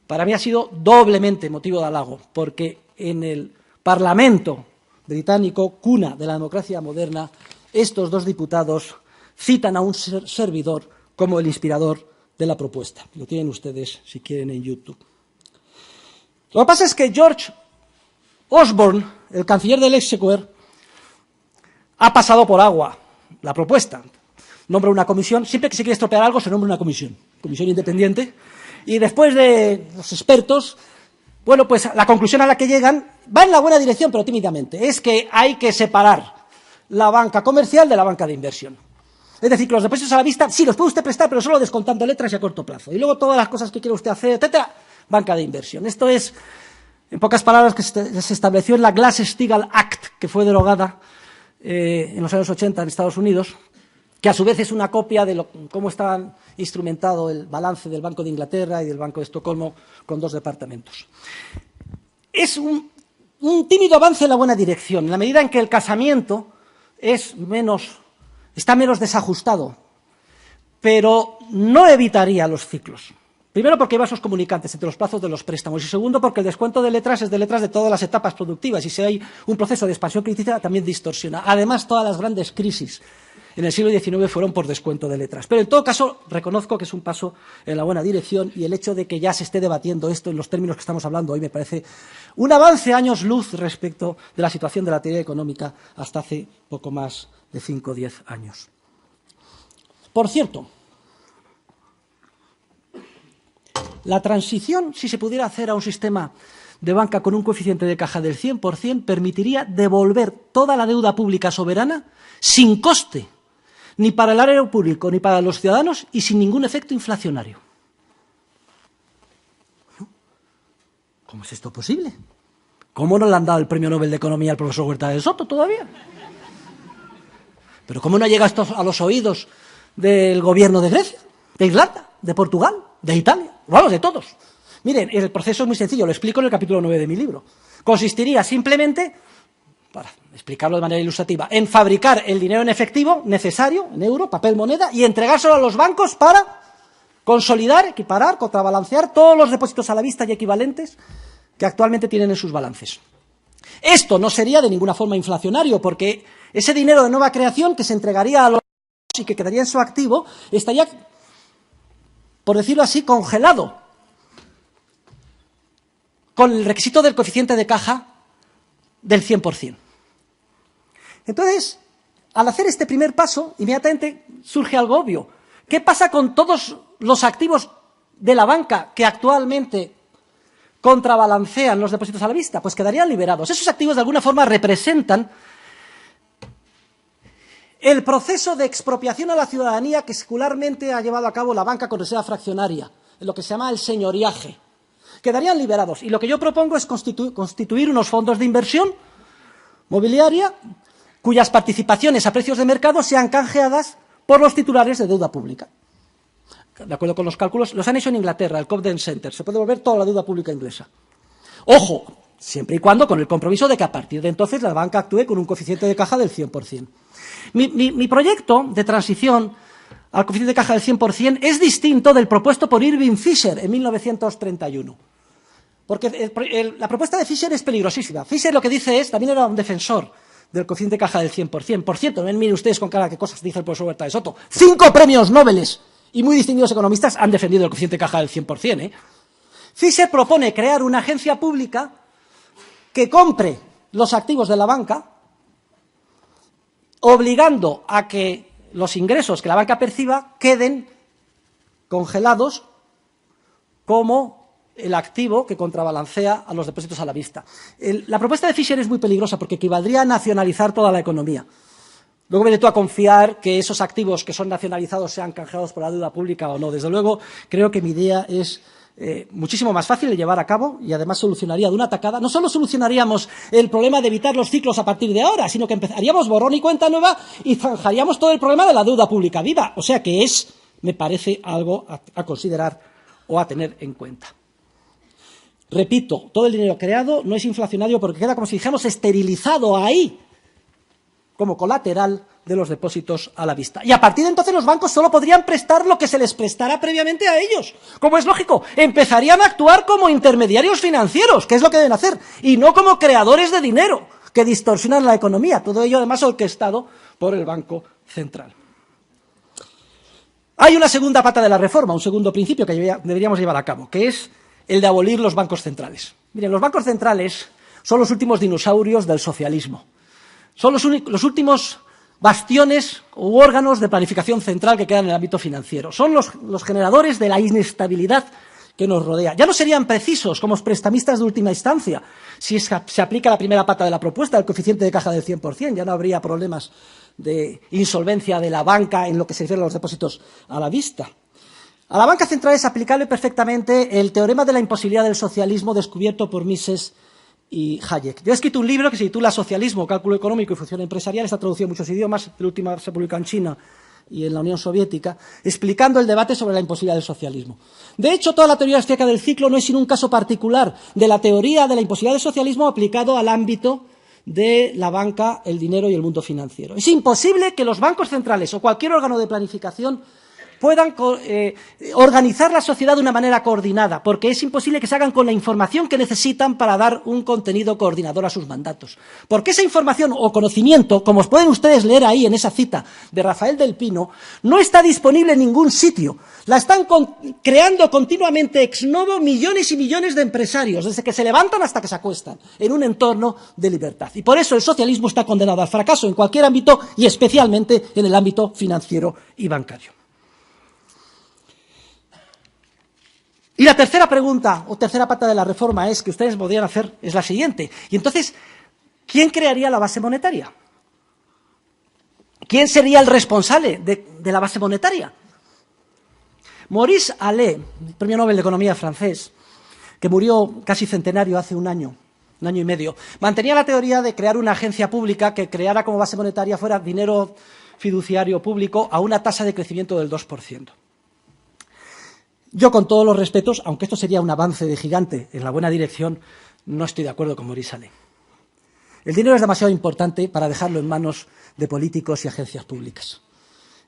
para mí ha sido doblemente motivo de halago, porque en el Parlamento británico, cuna de la democracia moderna, estos dos diputados citan a un servidor como el inspirador de la propuesta. Lo tienen ustedes, si quieren, en YouTube. Lo que pasa es que George Osborne, el canciller del Exchequer, ha pasado por agua la propuesta. Nombra una comisión. Siempre que se quiere estropear algo, se nombra una comisión independiente. Y después de los expertos, bueno, pues la conclusión a la que llegan va en la buena dirección, pero tímidamente. Es que hay que separar la banca comercial de la banca de inversión. Es decir, que los depósitos a la vista, sí, los puede usted prestar, pero solo descontando letras y a corto plazo. Y luego todas las cosas que quiere usted hacer, etcétera, banca de inversión. Esto es, en pocas palabras, que se estableció en la Glass-Steagall Act, que fue derogada en los años 80 en Estados Unidos, que a su vez es una copia de cómo está instrumentado el balance del Banco de Inglaterra y del Banco de Estocolmo con dos departamentos. Es un tímido avance en la buena dirección, en la medida en que el casamiento está menos desajustado, pero no evitaría los ciclos. Primero, porque hay vasos comunicantes entre los plazos de los préstamos, y segundo, porque el descuento de letras es de letras de todas las etapas productivas, y si hay un proceso de expansión crítica también distorsiona. Además, todas las grandes crisis en el siglo XIX fueron por descuento de letras. Pero en todo caso, reconozco que es un paso en la buena dirección, y el hecho de que ya se esté debatiendo esto en los términos que estamos hablando hoy me parece un avance años luz respecto de la situación de la teoría económica hasta hace poco más de 5 o 10 años. Por cierto, la transición, si se pudiera hacer a un sistema de banca con un coeficiente de caja del 100%, permitiría devolver toda la deuda pública soberana sin coste, ni para el erario público ni para los ciudadanos, y sin ningún efecto inflacionario. ¿Cómo es esto posible? ¿Cómo no le han dado el premio Nobel de Economía al profesor Huerta de Soto todavía? ¿Pero cómo no llega esto a los oídos del gobierno de Grecia, de Irlanda, de Portugal, de Italia? Vamos, de todos. Miren, el proceso es muy sencillo, lo explico en el capítulo 9 de mi libro. Consistiría simplemente, para explicarlo de manera ilustrativa, en fabricar el dinero en efectivo necesario, en euro, papel, moneda, y entregárselo a los bancos para consolidar, equiparar, contrabalancear todos los depósitos a la vista y equivalentes que actualmente tienen en sus balances. Esto no sería de ninguna forma inflacionario, porque ese dinero de nueva creación que se entregaría a los bancos y que quedaría en su activo estaría, por decirlo así, congelado, con el requisito del coeficiente de caja del 100%. Entonces, al hacer este primer paso, inmediatamente surge algo obvio. ¿Qué pasa con todos los activos de la banca que actualmente contrabalancean los depósitos a la vista? Pues quedarían liberados. Esos activos de alguna forma representan el proceso de expropiación a la ciudadanía que secularmente ha llevado a cabo la banca con reserva fraccionaria, en lo que se llama el señoriaje. Quedarían liberados. Y lo que yo propongo es constituir unos fondos de inversión mobiliaria cuyas participaciones a precios de mercado sean canjeadas por los titulares de deuda pública. De acuerdo con los cálculos, los han hecho en Inglaterra, el Cobden Center. Se puede devolver toda la deuda pública inglesa. Ojo, siempre y cuando con el compromiso de que a partir de entonces la banca actúe con un coeficiente de caja del 100%. Mi proyecto de transición al coeficiente de caja del 100% es distinto del propuesto por Irving Fisher en 1931. Porque la propuesta de Fisher es peligrosísima. Fisher lo que dice es, también era un defensor del coeficiente de caja del 100%. Por cierto, miren ustedes con cara qué cosas dice el profesor Huerta de Soto. 5 premios Nobel y muy distinguidos economistas han defendido el coeficiente de caja del 100%. Fisher propone crear una agencia pública que compre los activos de la banca, obligando a que los ingresos que la banca perciba queden congelados como el activo que contrabalancea a los depósitos a la vista. La propuesta de Fisher es muy peligrosa porque equivaldría a nacionalizar toda la economía. Luego vete tú a confiar que esos activos que son nacionalizados sean canjeados por la deuda pública o no. Desde luego, creo que mi idea es muchísimo más fácil de llevar a cabo y además solucionaría de una tacada. No solo solucionaríamos el problema de evitar los ciclos a partir de ahora, sino que empezaríamos borrón y cuenta nueva y zanjaríamos todo el problema de la deuda pública viva. O sea que me parece algo a considerar o a tener en cuenta. Repito, todo el dinero creado no es inflacionario porque queda como si dijéramos esterilizado ahí, como colateral de los depósitos a la vista. Y a partir de entonces los bancos solo podrían prestar lo que se les prestara previamente a ellos. Como es lógico, empezarían a actuar como intermediarios financieros, que es lo que deben hacer, y no como creadores de dinero, que distorsionan la economía. Todo ello además orquestado por el Banco Central. Hay una segunda pata de la reforma, un segundo principio que deberíamos llevar a cabo, que es el de abolir los bancos centrales. Miren, los bancos centrales son los últimos dinosaurios del socialismo. Son los últimos bastiones u órganos de planificación central que quedan en el ámbito financiero. Son los generadores de la inestabilidad que nos rodea. Ya no serían precisos como prestamistas de última instancia si se aplica la primera pata de la propuesta, el coeficiente de caja del 100%. Ya no habría problemas de insolvencia de la banca en lo que se refiere a los depósitos a la vista. A la banca central es aplicable perfectamente el teorema de la imposibilidad del socialismo descubierto por Mises y Hayek. Yo he escrito un libro que se titula Socialismo, Cálculo Económico y Función Empresarial. Está traducido en muchos idiomas, el último se publicó en China y en la Unión Soviética, explicando el debate sobre la imposibilidad del socialismo. De hecho, toda la teoría austríaca del ciclo no es sino un caso particular de la teoría de la imposibilidad del socialismo aplicado al ámbito de la banca, el dinero y el mundo financiero. Es imposible que los bancos centrales o cualquier órgano de planificación puedan organizar la sociedad de una manera coordinada, porque es imposible que se hagan con la información que necesitan para dar un contenido coordinador a sus mandatos. Porque esa información o conocimiento, como pueden ustedes leer ahí en esa cita de Rafael del Pino, no está disponible en ningún sitio. La están creando continuamente ex novo millones y millones de empresarios, desde que se levantan hasta que se acuestan, en un entorno de libertad. Y por eso el socialismo está condenado al fracaso en cualquier ámbito y especialmente en el ámbito financiero y bancario. Y la tercera pregunta, o tercera pata de la reforma, que ustedes podrían hacer, es la siguiente. Y entonces, ¿quién crearía la base monetaria? ¿Quién sería el responsable de la base monetaria? Maurice Allais, premio Nobel de Economía francés, que murió casi centenario hace un año y medio, mantenía la teoría de crear una agencia pública que creara como base monetaria fuera dinero fiduciario público a una tasa de crecimiento del 2%. Yo, con todos los respetos, aunque esto sería un avance de gigante en la buena dirección, no estoy de acuerdo con Maurice Allais. El dinero es demasiado importante para dejarlo en manos de políticos y agencias públicas.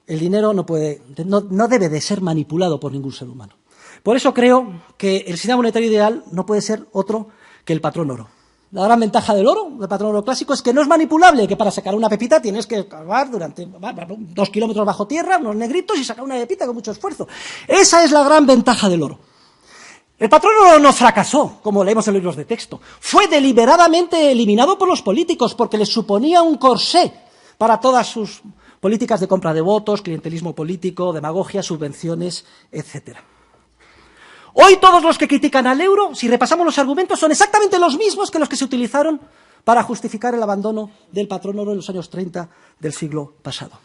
El dinero no debe de ser manipulado por ningún ser humano. Por eso creo que el sistema monetario ideal no puede ser otro que el patrón oro. La gran ventaja del oro, del patrón oro clásico, es que no es manipulable, que para sacar una pepita tienes que cavar durante 2 kilómetros bajo tierra, unos negritos, y sacar una pepita con mucho esfuerzo. Esa es la gran ventaja del oro. El patrón oro no fracasó, como leemos en los libros de texto. Fue deliberadamente eliminado por los políticos porque les suponía un corsé para todas sus políticas de compra de votos, clientelismo político, demagogia, subvenciones, etcétera. Hoy todos los que critican al euro, si repasamos los argumentos, son exactamente los mismos que los que se utilizaron para justificar el abandono del patrón oro en los años 30 del siglo pasado.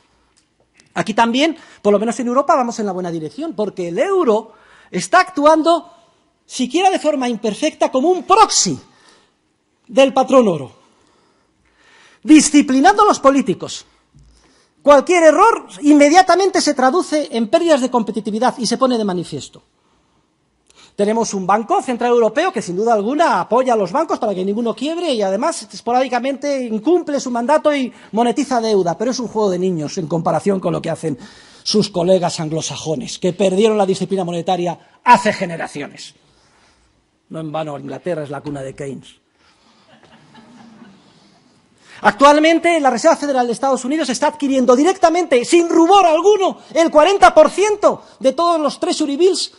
Aquí también, por lo menos en Europa, vamos en la buena dirección, porque el euro está actuando, siquiera de forma imperfecta, como un proxy del patrón oro, disciplinando a los políticos. Cualquier error inmediatamente se traduce en pérdidas de competitividad y se pone de manifiesto. Tenemos un Banco Central Europeo que sin duda alguna apoya a los bancos para que ninguno quiebre y además esporádicamente incumple su mandato y monetiza deuda, pero es un juego de niños en comparación con lo que hacen sus colegas anglosajones, que perdieron la disciplina monetaria hace generaciones. No en vano, Inglaterra es la cuna de Keynes. Actualmente la Reserva Federal de Estados Unidos está adquiriendo directamente, sin rubor alguno, el 40% de todos los Treasury Bills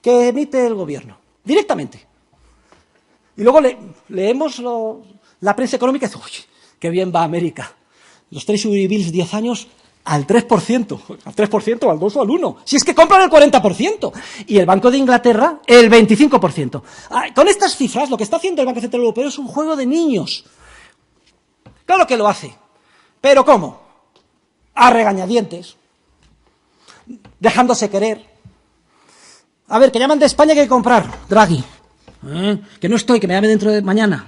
que emite el gobierno, directamente. Y luego leemos la prensa económica y dice, uy, qué bien va América. Los Treasury Bills 10 años al 3%, al 3%, al 2 o al 1. Si es que compran el 40%. Y el Banco de Inglaterra, el 25%. Con estas cifras, lo que está haciendo el Banco Central Europeo es un juego de niños. Claro que lo hace. ¿Pero cómo? A regañadientes, dejándose querer. A ver, que llaman de España que hay que comprar, Draghi. Que no estoy, que me llame dentro de mañana.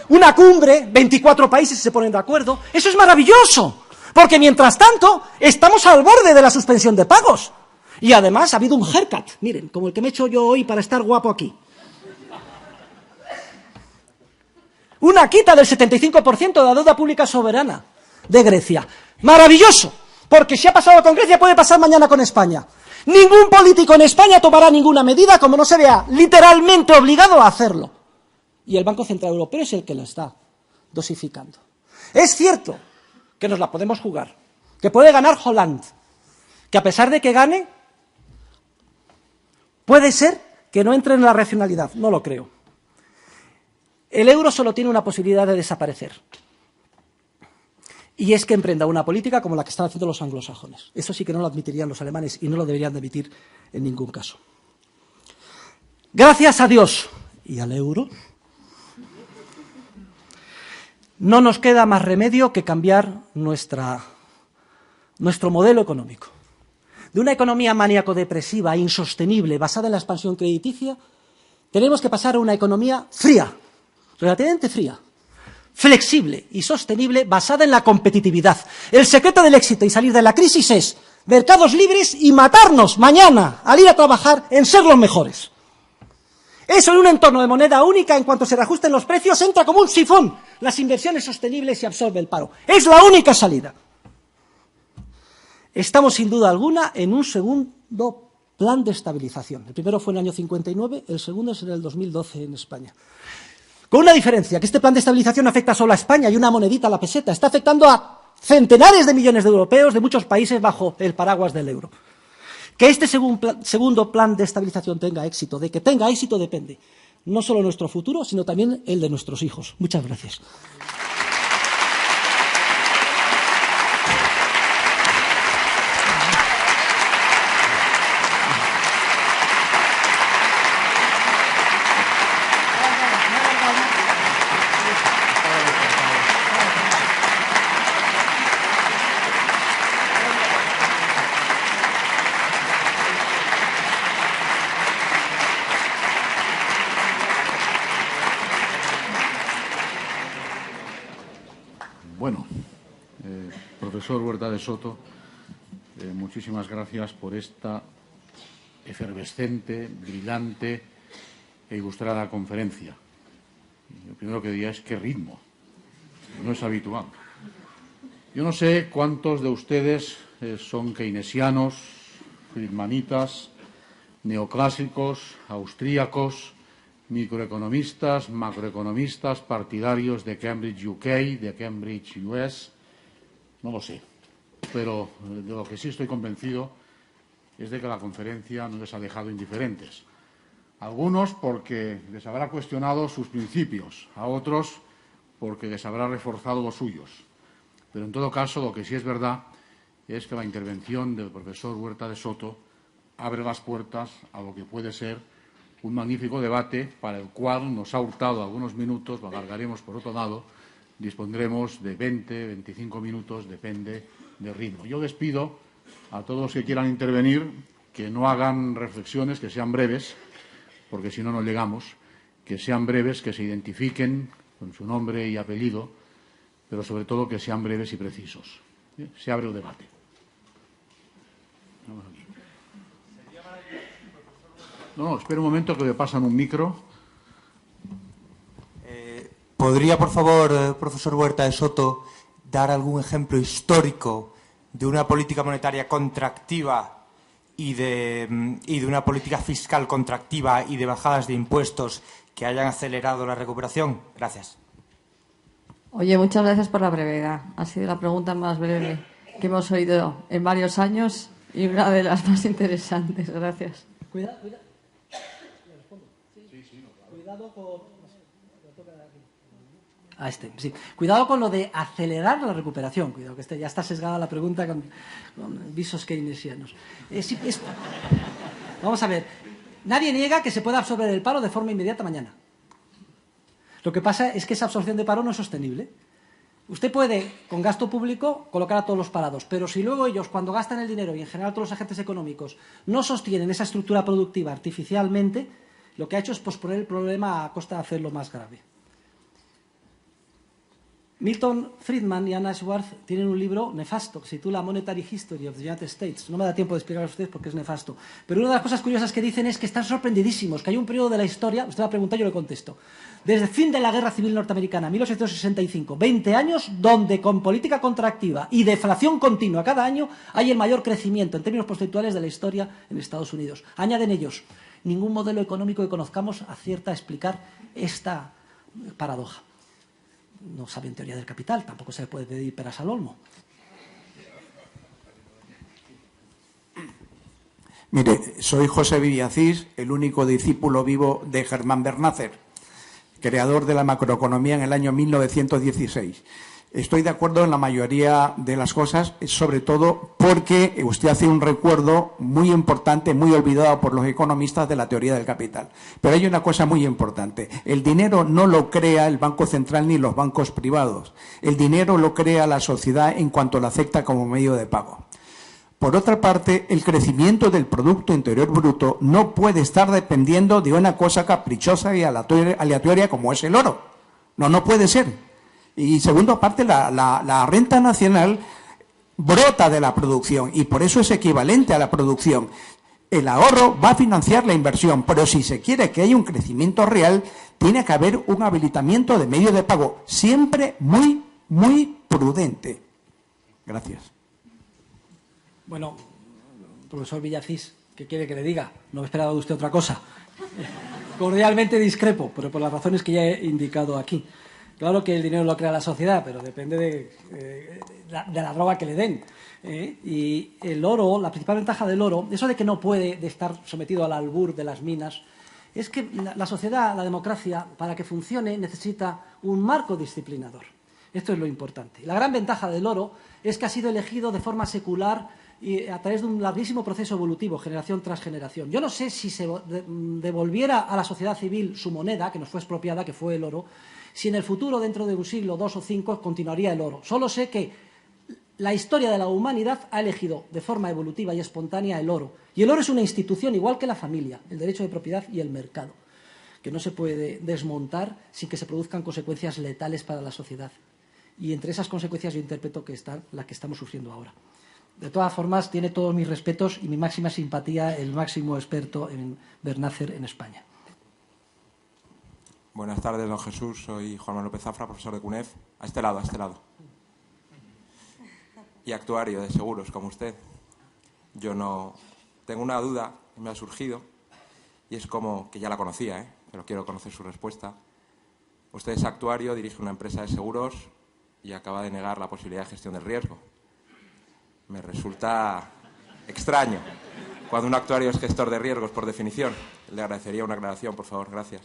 Una cumbre, 24 países se ponen de acuerdo. Eso es maravilloso, porque mientras tanto estamos al borde de la suspensión de pagos. Y además ha habido un haircut, miren, como el que me he hecho yo hoy para estar guapo aquí. Una quita del 75% de la deuda pública soberana de Grecia. Maravilloso, porque si ha pasado con Grecia puede pasar mañana con España. Ningún político en España tomará ninguna medida como no se vea literalmente obligado a hacerlo. Y el Banco Central Europeo es el que lo está dosificando. Es cierto que nos la podemos jugar, que puede ganar Hollande, que a pesar de que gane, puede ser que no entre en la racionalidad. No lo creo. El euro solo tiene una posibilidad de desaparecer. Y es que emprenda una política como la que están haciendo los anglosajones. Eso sí que no lo admitirían los alemanes y no lo deberían de admitir en ningún caso. Gracias a Dios y al euro, no nos queda más remedio que cambiar nuestro modelo económico. De una economía maníaco-depresiva, insostenible, basada en la expansión crediticia, tenemos que pasar a una economía fría, relativamente fría, flexible y sostenible, basada en la competitividad. El secreto del éxito y salir de la crisis es mercados libres y matarnos mañana al ir a trabajar en ser los mejores. Eso en un entorno de moneda única, en cuanto se reajusten los precios, entra como un sifón las inversiones sostenibles y absorbe el paro. Es la única salida. Estamos sin duda alguna en un segundo plan de estabilización. El primero fue en el año 59, el segundo es en el 2012 en España. Con una diferencia, que este plan de estabilización afecta solo a España y una monedita a la peseta. Está afectando a centenares de millones de europeos de muchos países bajo el paraguas del euro. Que este segundo plan de estabilización tenga éxito, de que tenga éxito depende no solo nuestro futuro, sino también el de nuestros hijos. Muchas gracias. Bueno, profesor Huerta de Soto, muchísimas gracias por esta efervescente, brillante e ilustrada conferencia. Lo primero que diría es qué ritmo, no es habitual. Yo no sé cuántos de ustedes son keynesianos, friedmanitas, neoclásicos, austríacos, microeconomistas, macroeconomistas, partidarios de Cambridge UK, de Cambridge US, no lo sé. Pero de lo que sí estoy convencido es de que la conferencia no les ha dejado indiferentes. Algunos porque les habrá cuestionado sus principios, a otros porque les habrá reforzado los suyos. Pero en todo caso, lo que sí es verdad es que la intervención del profesor Huerta de Soto abre las puertas a lo que puede ser un magnífico debate para el cual nos ha hurtado algunos minutos, lo alargaremos por otro lado, dispondremos de 20, 25 minutos, depende del ritmo. Yo les pido a todos los que quieran intervenir que no hagan reflexiones, que sean breves, porque si no, no llegamos, que sean breves, que se identifiquen con su nombre y apellido, pero sobre todo que sean breves y precisos. Se abre el debate. No, espera un momento que le pasan un micro. ¿Podría, por favor, profesor Huerta de Soto, dar algún ejemplo histórico de una política monetaria contractiva y de una política fiscal contractiva y de bajadas de impuestos que hayan acelerado la recuperación? Gracias. Oye, muchas gracias por la brevedad. Ha sido la pregunta más breve que hemos oído en varios años y una de las más interesantes. Gracias. Cuidado con... Cuidado con lo de acelerar la recuperación. Cuidado, que ya está sesgada la pregunta con visos keynesianos. Vamos a ver. Nadie niega que se pueda absorber el paro de forma inmediata mañana. Lo que pasa es que esa absorción de paro no es sostenible. Usted puede, con gasto público, colocar a todos los parados, pero si luego ellos, cuando gastan el dinero y en general todos los agentes económicos, no sostienen esa estructura productiva artificialmente, lo que ha hecho es posponer el problema a costa de hacerlo más grave. Milton Friedman y Anna Schwartz tienen un libro nefasto que se titula Monetary History of the United States. No me da tiempo de explicar a ustedes porque es nefasto. Pero una de las cosas curiosas que dicen es que están sorprendidísimos, que hay un periodo de la historia, usted me ha preguntado, yo le contesto, desde el fin de la Guerra Civil Norteamericana, 1865, 20 años, donde con política contractiva y deflación continua cada año hay el mayor crecimiento en términos porcentuales de la historia en Estados Unidos. Añaden ellos, ningún modelo económico que conozcamos acierta a explicar esta paradoja. No saben teoría del capital, tampoco se le puede pedir peras al olmo. Mire, soy José Villacís, el único discípulo vivo de Germán Bernácer, creador de la macroeconomía en el año 1916. Estoy de acuerdo en la mayoría de las cosas, sobre todo porque usted hace un recuerdo muy importante, muy olvidado por los economistas de la teoría del capital. Pero hay una cosa muy importante. El dinero no lo crea el Banco Central ni los bancos privados. El dinero lo crea la sociedad en cuanto lo acepta como medio de pago. Por otra parte, el crecimiento del Producto Interior Bruto no puede estar dependiendo de una cosa caprichosa y aleatoria como es el oro. No puede ser. Y segundo parte, la renta nacional brota de la producción y por eso es equivalente a la producción. El ahorro va a financiar la inversión, pero si se quiere que haya un crecimiento real, tiene que haber un habilitamiento de medios de pago, siempre muy, muy prudente. Gracias. Bueno, profesor Villacís, ¿qué quiere que le diga? No esperaba de usted otra cosa. Cordialmente discrepo, pero por las razones que ya he indicado aquí. Claro que el dinero lo crea la sociedad, pero depende de la droga que le den. Y el oro, la principal ventaja del oro, eso de que no puede estar sometido al albur de las minas, es que la sociedad, la democracia, para que funcione, necesita un marco disciplinador. Esto es lo importante. La gran ventaja del oro es que ha sido elegido de forma secular y a través de un larguísimo proceso evolutivo, generación tras generación. Yo no sé si se devolviera a la sociedad civil su moneda, que nos fue expropiada, que fue el oro, si en el futuro, dentro de un siglo, 2 o 5, continuaría el oro. Solo sé que la historia de la humanidad ha elegido de forma evolutiva y espontánea el oro. Y el oro es una institución igual que la familia, el derecho de propiedad y el mercado, que no se puede desmontar sin que se produzcan consecuencias letales para la sociedad. Y entre esas consecuencias yo interpreto que está la que estamos sufriendo ahora. De todas formas, tiene todos mis respetos y mi máxima simpatía el máximo experto en Bernácer en España. Buenas tardes, don Jesús. Soy Juan Manuel López Zafra, profesor de CUNEF. A este lado. Y actuario de seguros, como usted. Yo no... Tengo una duda que me ha surgido y es como que ya la conocía, pero quiero conocer su respuesta. Usted es actuario, dirige una empresa de seguros y acaba de negar la posibilidad de gestión del riesgo. Me resulta extraño cuando un actuario es gestor de riesgos, por definición. Le agradecería una aclaración, por favor. Gracias.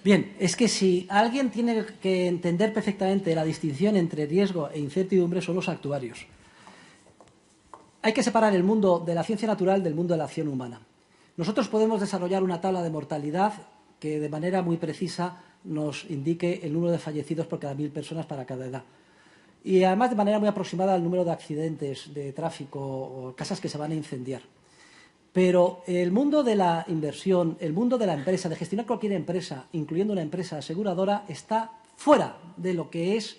Bien, es que si alguien tiene que entender perfectamente la distinción entre riesgo e incertidumbre son los actuarios. hay que separar el mundo de la ciencia natural del mundo de la acción humana. Nosotros podemos desarrollar una tabla de mortalidad que de manera muy precisa nos indique el número de fallecidos por cada 1000 personas para cada edad. Y además de manera muy aproximada al número de accidentes de tráfico o casas que se van a incendiar. Pero el mundo de la inversión, el mundo de la empresa, de gestionar cualquier empresa, incluyendo una empresa aseguradora, está fuera de lo que es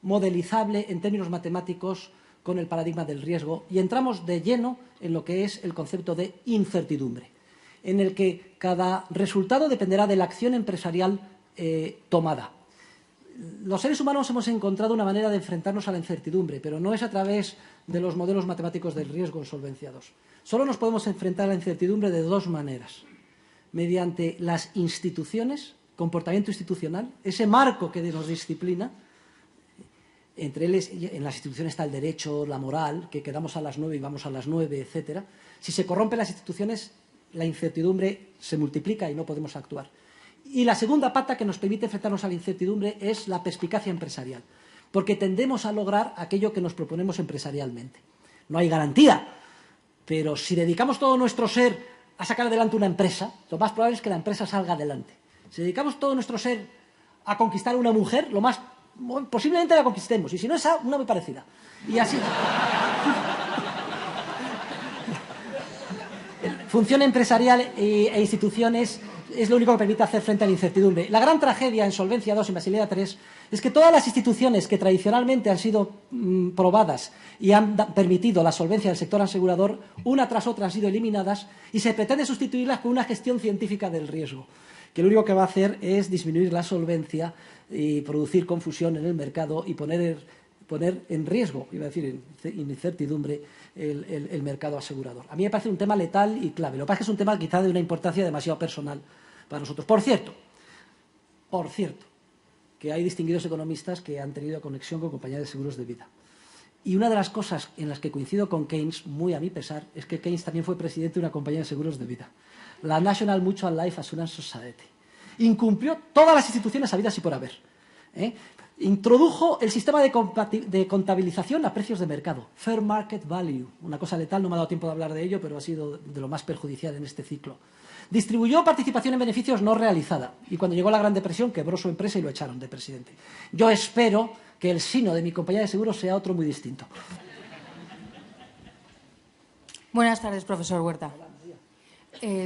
modelizable en términos matemáticos con el paradigma del riesgo, y entramos de lleno en lo que es el concepto de incertidumbre, en el que cada resultado dependerá de la acción empresarial tomada. Los seres humanos hemos encontrado una manera de enfrentarnos a la incertidumbre, pero no es a través de los modelos matemáticos del riesgo en Solvencia II. Solo nos podemos enfrentar a la incertidumbre de dos maneras: mediante las instituciones, comportamiento institucional, ese marco que nos disciplina. Entre ellos, en las instituciones está el derecho, la moral, que quedamos a las 9 y vamos a las 9, etcétera. Si se corrompen las instituciones, la incertidumbre se multiplica y no podemos actuar. Y la segunda pata que nos permite enfrentarnos a la incertidumbre es la perspicacia empresarial, porque tendemos a lograr aquello que nos proponemos empresarialmente. No hay garantía, pero si dedicamos todo nuestro ser a sacar adelante una empresa, lo más probable es que la empresa salga adelante. Si dedicamos todo nuestro ser a conquistar a una mujer, lo más posiblemente la conquistemos, y si no, esa, una muy parecida. Y así. Función empresarial e instituciones es lo único que permite hacer frente a la incertidumbre. La gran tragedia en Solvencia II y Basilea III es que todas las instituciones que tradicionalmente han sido probadas y han permitido la solvencia del sector asegurador, una tras otra han sido eliminadas y se pretende sustituirlas con una gestión científica del riesgo, que lo único que va a hacer es disminuir la solvencia y producir confusión en el mercado y poner en riesgo, iba a decir en incertidumbre, el mercado asegurador. A mí me parece un tema letal y clave. Lo que pasa es que es un tema quizá de una importancia demasiado personal para nosotros. Por cierto, que hay distinguidos economistas que han tenido conexión con compañías de seguros de vida. Y una de las cosas en las que coincido con Keynes, muy a mi pesar, es que Keynes también fue presidente de una compañía de seguros de vida, la National Mutual Life Assurance Society. Incumplió todas las instituciones habidas y por haber. Introdujo el sistema de contabilización a precios de mercado, Fair Market Value, una cosa letal, no me ha dado tiempo de hablar de ello, pero ha sido de lo más perjudicial en este ciclo. Distribuyó participación en beneficios no realizada, y cuando llegó la Gran Depresión quebró su empresa y lo echaron de presidente. Yo espero que el sino de mi compañía de seguros sea otro muy distinto. Buenas tardes, profesor Huerta.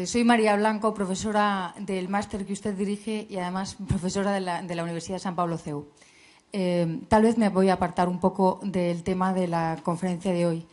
Soy María Blanco, profesora del máster que usted dirige y además profesora de la Universidad de San Pablo CEU. Tal vez me voy a apartar un poco del tema de la conferencia de hoy,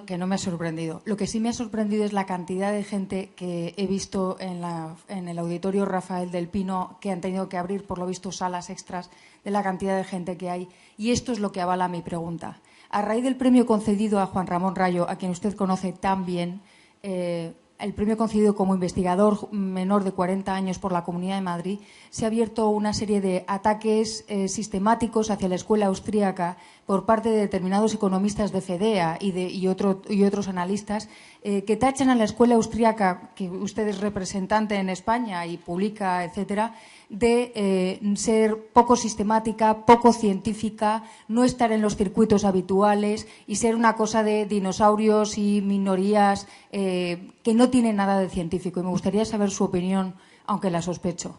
que no me ha sorprendido. Lo que sí me ha sorprendido es la cantidad de gente que he visto en el auditorio Rafael del Pino, que han tenido que abrir, por lo visto, salas extras, de la cantidad de gente que hay. Y esto es lo que avala mi pregunta. A raíz del premio concedido a Juan Ramón Rayo, a quien usted conoce tan bien, el premio concedido como investigador menor de 40 años por la Comunidad de Madrid, se ha abierto una serie de ataques sistemáticos hacia la escuela austríaca por parte de determinados economistas de FEDEA y otros analistas que tachan a la escuela austríaca, que usted es representante en España y publica, etcétera, de ser poco sistemática, poco científica, no estar en los circuitos habituales y ser una cosa de dinosaurios y minorías que no tienen nada de científico. Y me gustaría saber su opinión, aunque la sospecho.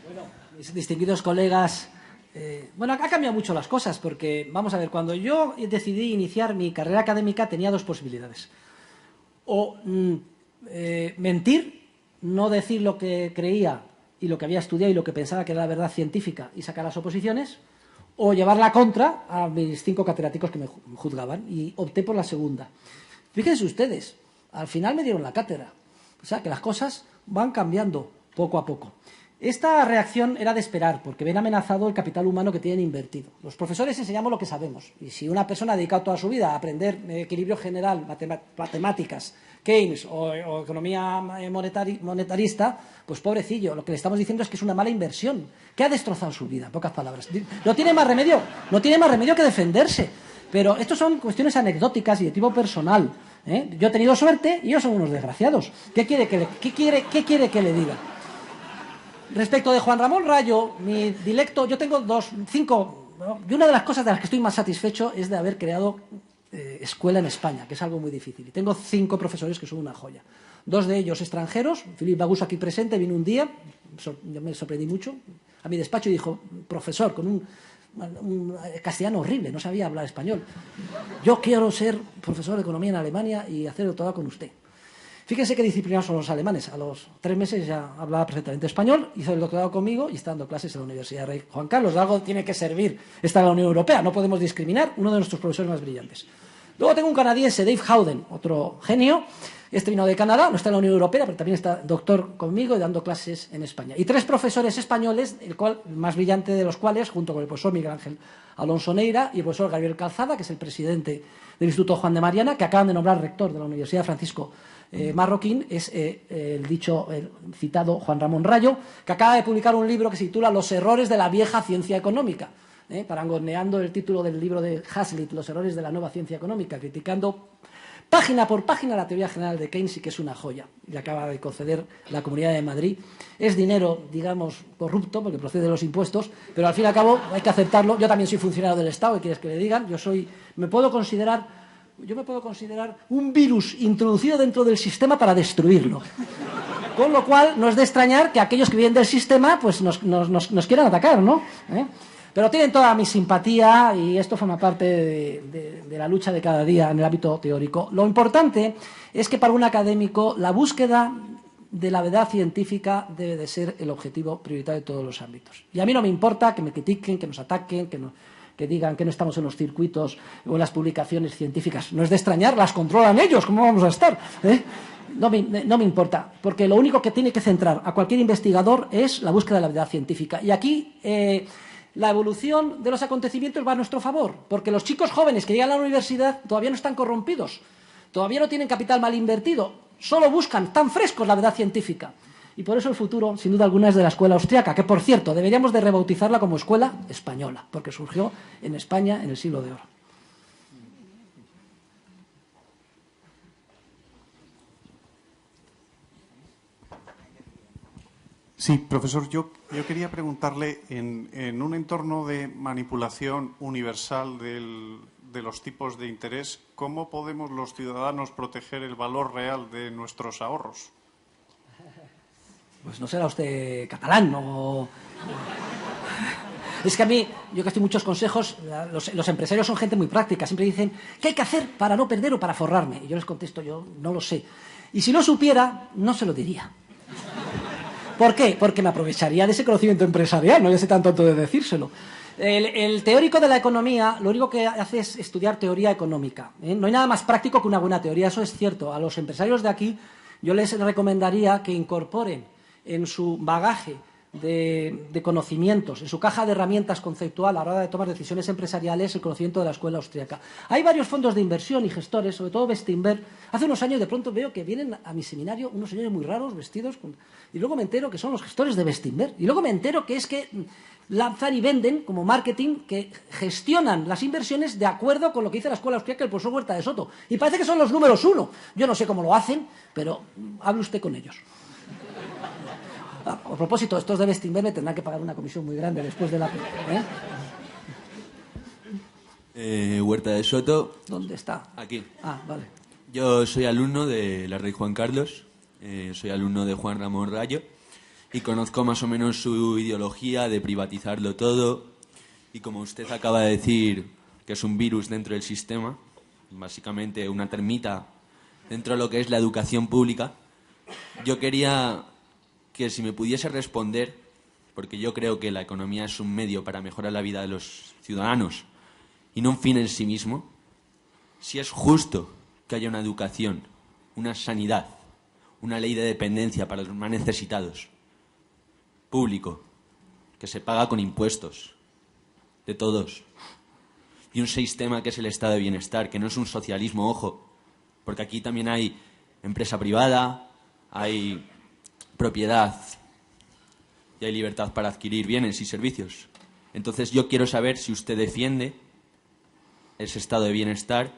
Bueno, mis distinguidos colegas, ha cambiado mucho las cosas porque, vamos a ver, cuando yo decidí iniciar mi carrera académica tenía dos posibilidades. O mentir, no decir lo que creía y lo que había estudiado y lo que pensaba que era la verdad científica y sacar las oposiciones, o llevar la contra a mis 5 catedráticos que me juzgaban, y opté por la segunda. Fíjense ustedes, al final me dieron la cátedra. O sea, que las cosas van cambiando poco a poco. Esta reacción era de esperar, porque ven amenazado el capital humano que tienen invertido. Los profesores enseñamos lo que sabemos, y si una persona ha dedicado toda su vida a aprender equilibrio general, matemáticas, Keynes o economía monetarista, pues pobrecillo, lo que le estamos diciendo es que es una mala inversión, que ha destrozado su vida, en pocas palabras. No tiene más remedio que defenderse. Pero esto son cuestiones anecdóticas y de tipo personal. Yo he tenido suerte y ellos son unos desgraciados. ¿Qué quiere que le diga? Respecto de Juan Ramón Rayo, mi dilecto, yo tengo 5, y una de las cosas de las que estoy más satisfecho es de haber creado escuela en España, que es algo muy difícil. Y tengo 5 profesores que son una joya. 2 de ellos extranjeros. Philippe Bagus, aquí presente, vino un día, yo me sorprendí mucho, a mi despacho y dijo: profesor, con un castellano horrible, no sabía hablar español, yo quiero ser profesor de economía en Alemania y hacer doctorado con usted. Fíjense qué disciplinados son los alemanes. A los 3 meses ya hablaba perfectamente español, hizo el doctorado conmigo y está dando clases en la Universidad Rey Juan Carlos. De algo tiene que servir estar en la Unión Europea, no podemos discriminar, uno de nuestros profesores más brillantes. Luego tengo un canadiense, Dave Howden, otro genio. Este vino de Canadá, no está en la Unión Europea, pero también está doctor conmigo y dando clases en España. Y 3 profesores españoles, el más brillante de los cuales, junto con el profesor Miguel Ángel Alonso Neira y el profesor Gabriel Calzada, que es el presidente del Instituto Juan de Mariana, que acaban de nombrar rector de la Universidad Francisco Marroquín, es el citado Juan Ramón Rayo, que acaba de publicar un libro que se titula Los errores de la vieja ciencia económica, parangoneando el título del libro de Hazlitt, Los errores de la nueva ciencia económica, criticando página por página la teoría general de Keynes, y que es una joya. Le acaba de conceder la Comunidad de Madrid. Es dinero, digamos, corrupto, porque procede de los impuestos, pero al fin y al cabo hay que aceptarlo. Yo también soy funcionario del Estado, ¿qué quieres que le digan? Yo me puedo considerar un virus introducido dentro del sistema para destruirlo. Con lo cual, no es de extrañar que aquellos que vienen del sistema pues nos quieran atacar, ¿no? Pero tienen toda mi simpatía y esto forma parte de la lucha de cada día en el ámbito teórico. Lo importante es que para un académico la búsqueda de la verdad científica debe de ser el objetivo prioritario de todos los ámbitos. Y a mí no me importa que me critiquen, que nos ataquen, que digan que no estamos en los circuitos o en las publicaciones científicas. No es de extrañar, las controlan ellos, ¿cómo vamos a estar? No me importa, porque lo único que tiene que centrar a cualquier investigador es la búsqueda de la verdad científica. Y aquí la evolución de los acontecimientos va a nuestro favor, porque los chicos jóvenes que llegan a la universidad todavía no están corrompidos, todavía no tienen capital mal invertido, solo buscan, tan frescos, la verdad científica. Y por eso el futuro, sin duda alguna, es de la escuela austriaca, que, por cierto, deberíamos de rebautizarla como escuela española, porque surgió en España en el siglo de oro. Sí, profesor, yo quería preguntarle, en un entorno de manipulación universal de los tipos de interés, ¿cómo podemos los ciudadanos proteger el valor real de nuestros ahorros? Pues no será usted catalán, ¿no? Es que a mí, yo que estoy muchos consejos, los empresarios son gente muy práctica, siempre dicen, ¿qué hay que hacer para no perder o para forrarme? Y yo les contesto, yo no lo sé. Y si lo supiera, no se lo diría. ¿Por qué? Porque me aprovecharía de ese conocimiento empresarial, no yo sé tan tonto de decírselo. El teórico de la economía lo único que hace es estudiar teoría económica. No hay nada más práctico que una buena teoría, eso es cierto. A los empresarios de aquí yo les recomendaría que incorporen en su bagaje de conocimientos, en su caja de herramientas conceptual a la hora de tomar decisiones empresariales, el conocimiento de la escuela austríaca. Hay varios fondos de inversión y gestores, sobre todo Bestinver. Hace unos años de pronto veo que vienen a mi seminario unos señores muy raros, vestidos, y luego me entero que son los gestores de Bestinver. Y luego me entero que es que lanzan y venden como marketing, que gestionan las inversiones de acuerdo con lo que dice la escuela austríaca, el profesor Huerta de Soto. Y parece que son los números 1. Yo no sé cómo lo hacen, pero hable usted con ellos. A propósito, estos de Bestinver me tendrán que pagar una comisión muy grande después de la... Huerta de Soto. ¿Dónde está? Aquí. Ah, vale. Yo soy alumno de la Rey Juan Carlos, soy alumno de Juan Ramón Rayo y conozco más o menos su ideología de privatizarlo todo, y como usted acaba de decir que es un virus dentro del sistema, básicamente una termita dentro de lo que es la educación pública, yo quería que si me pudiese responder, porque yo creo que la economía es un medio para mejorar la vida de los ciudadanos y no un fin en sí mismo, si es justo que haya una educación, una sanidad, una ley de dependencia para los más necesitados, público, que se paga con impuestos de todos, y un sistema que es el estado de bienestar, que no es un socialismo, ojo, porque aquí también hay empresa privada, hay propiedad y hay libertad para adquirir bienes y servicios. Entonces yo quiero saber si usted defiende ese estado de bienestar,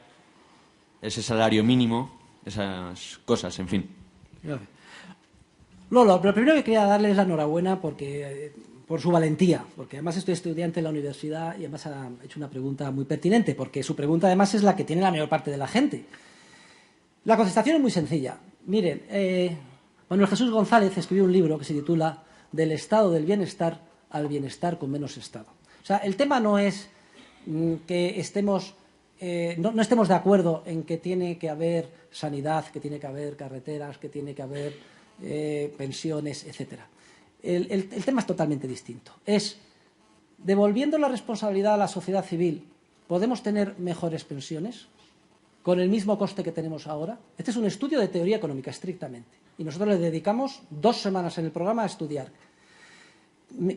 ese salario mínimo, esas cosas, en fin. Lolo, lo primero que quería darle es la enhorabuena porque por su valentía, porque además estoy estudiante en la universidad y además ha hecho una pregunta muy pertinente, porque su pregunta además es la que tiene la mayor parte de la gente. La contestación es muy sencilla. Miren, Manuel Jesús González escribió un libro que se titula Del estado del bienestar al bienestar con menos estado. O sea, el tema no es que estemos, no estemos de acuerdo en que tiene que haber sanidad, que tiene que haber carreteras, que tiene que haber pensiones, etcétera. El tema es totalmente distinto. Es, devolviendo la responsabilidad a la sociedad civil, ¿podemos tener mejores pensiones con el mismo coste que tenemos ahora? Este es un estudio de teoría económica, estrictamente. Y nosotros le dedicamos 2 semanas en el programa a estudiar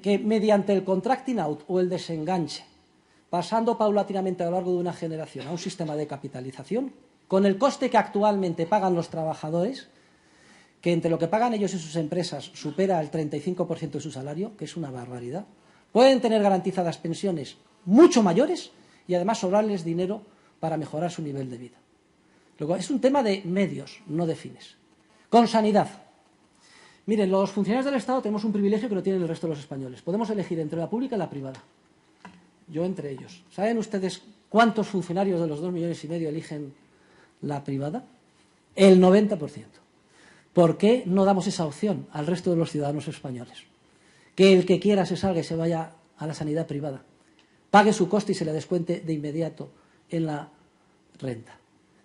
que mediante el contracting out o el desenganche, pasando paulatinamente a lo largo de una generación a un sistema de capitalización, con el coste que actualmente pagan los trabajadores, que entre lo que pagan ellos y sus empresas supera el 35% de su salario, que es una barbaridad, pueden tener garantizadas pensiones mucho mayores y además sobrarles dinero para mejorar su nivel de vida. Luego, es un tema de medios, no de fines. Con sanidad. Miren, los funcionarios del Estado tenemos un privilegio que no tienen el resto de los españoles. Podemos elegir entre la pública y la privada. Yo entre ellos. ¿Saben ustedes cuántos funcionarios de los 2,5 millones eligen la privada? El 90%. ¿Por qué no damos esa opción al resto de los ciudadanos españoles? Que el que quiera se salga y se vaya a la sanidad privada, pague su coste y se le descuente de inmediato en la renta.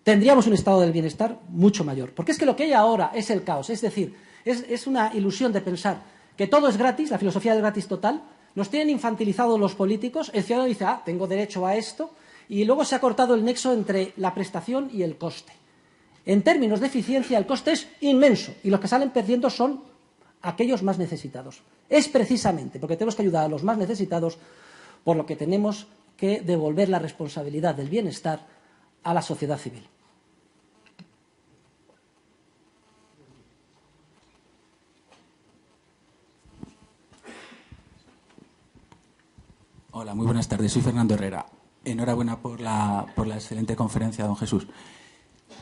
Tendríamos un estado del bienestar mucho mayor. Porque es que lo que hay ahora es el caos. Es decir, es una ilusión de pensar que todo es gratis, la filosofía del gratis total. Nos tienen infantilizados los políticos. El ciudadano dice, tengo derecho a esto. Y luego se ha cortado el nexo entre la prestación y el coste. En términos de eficiencia, el coste es inmenso. Y los que salen perdiendo son aquellos más necesitados. Es precisamente porque tenemos que ayudar a los más necesitados por lo que tenemos que devolver la responsabilidad del bienestar a la sociedad civil. Hola, muy buenas tardes. Soy Fernando Herrera. Enhorabuena por la excelente conferencia, don Jesús.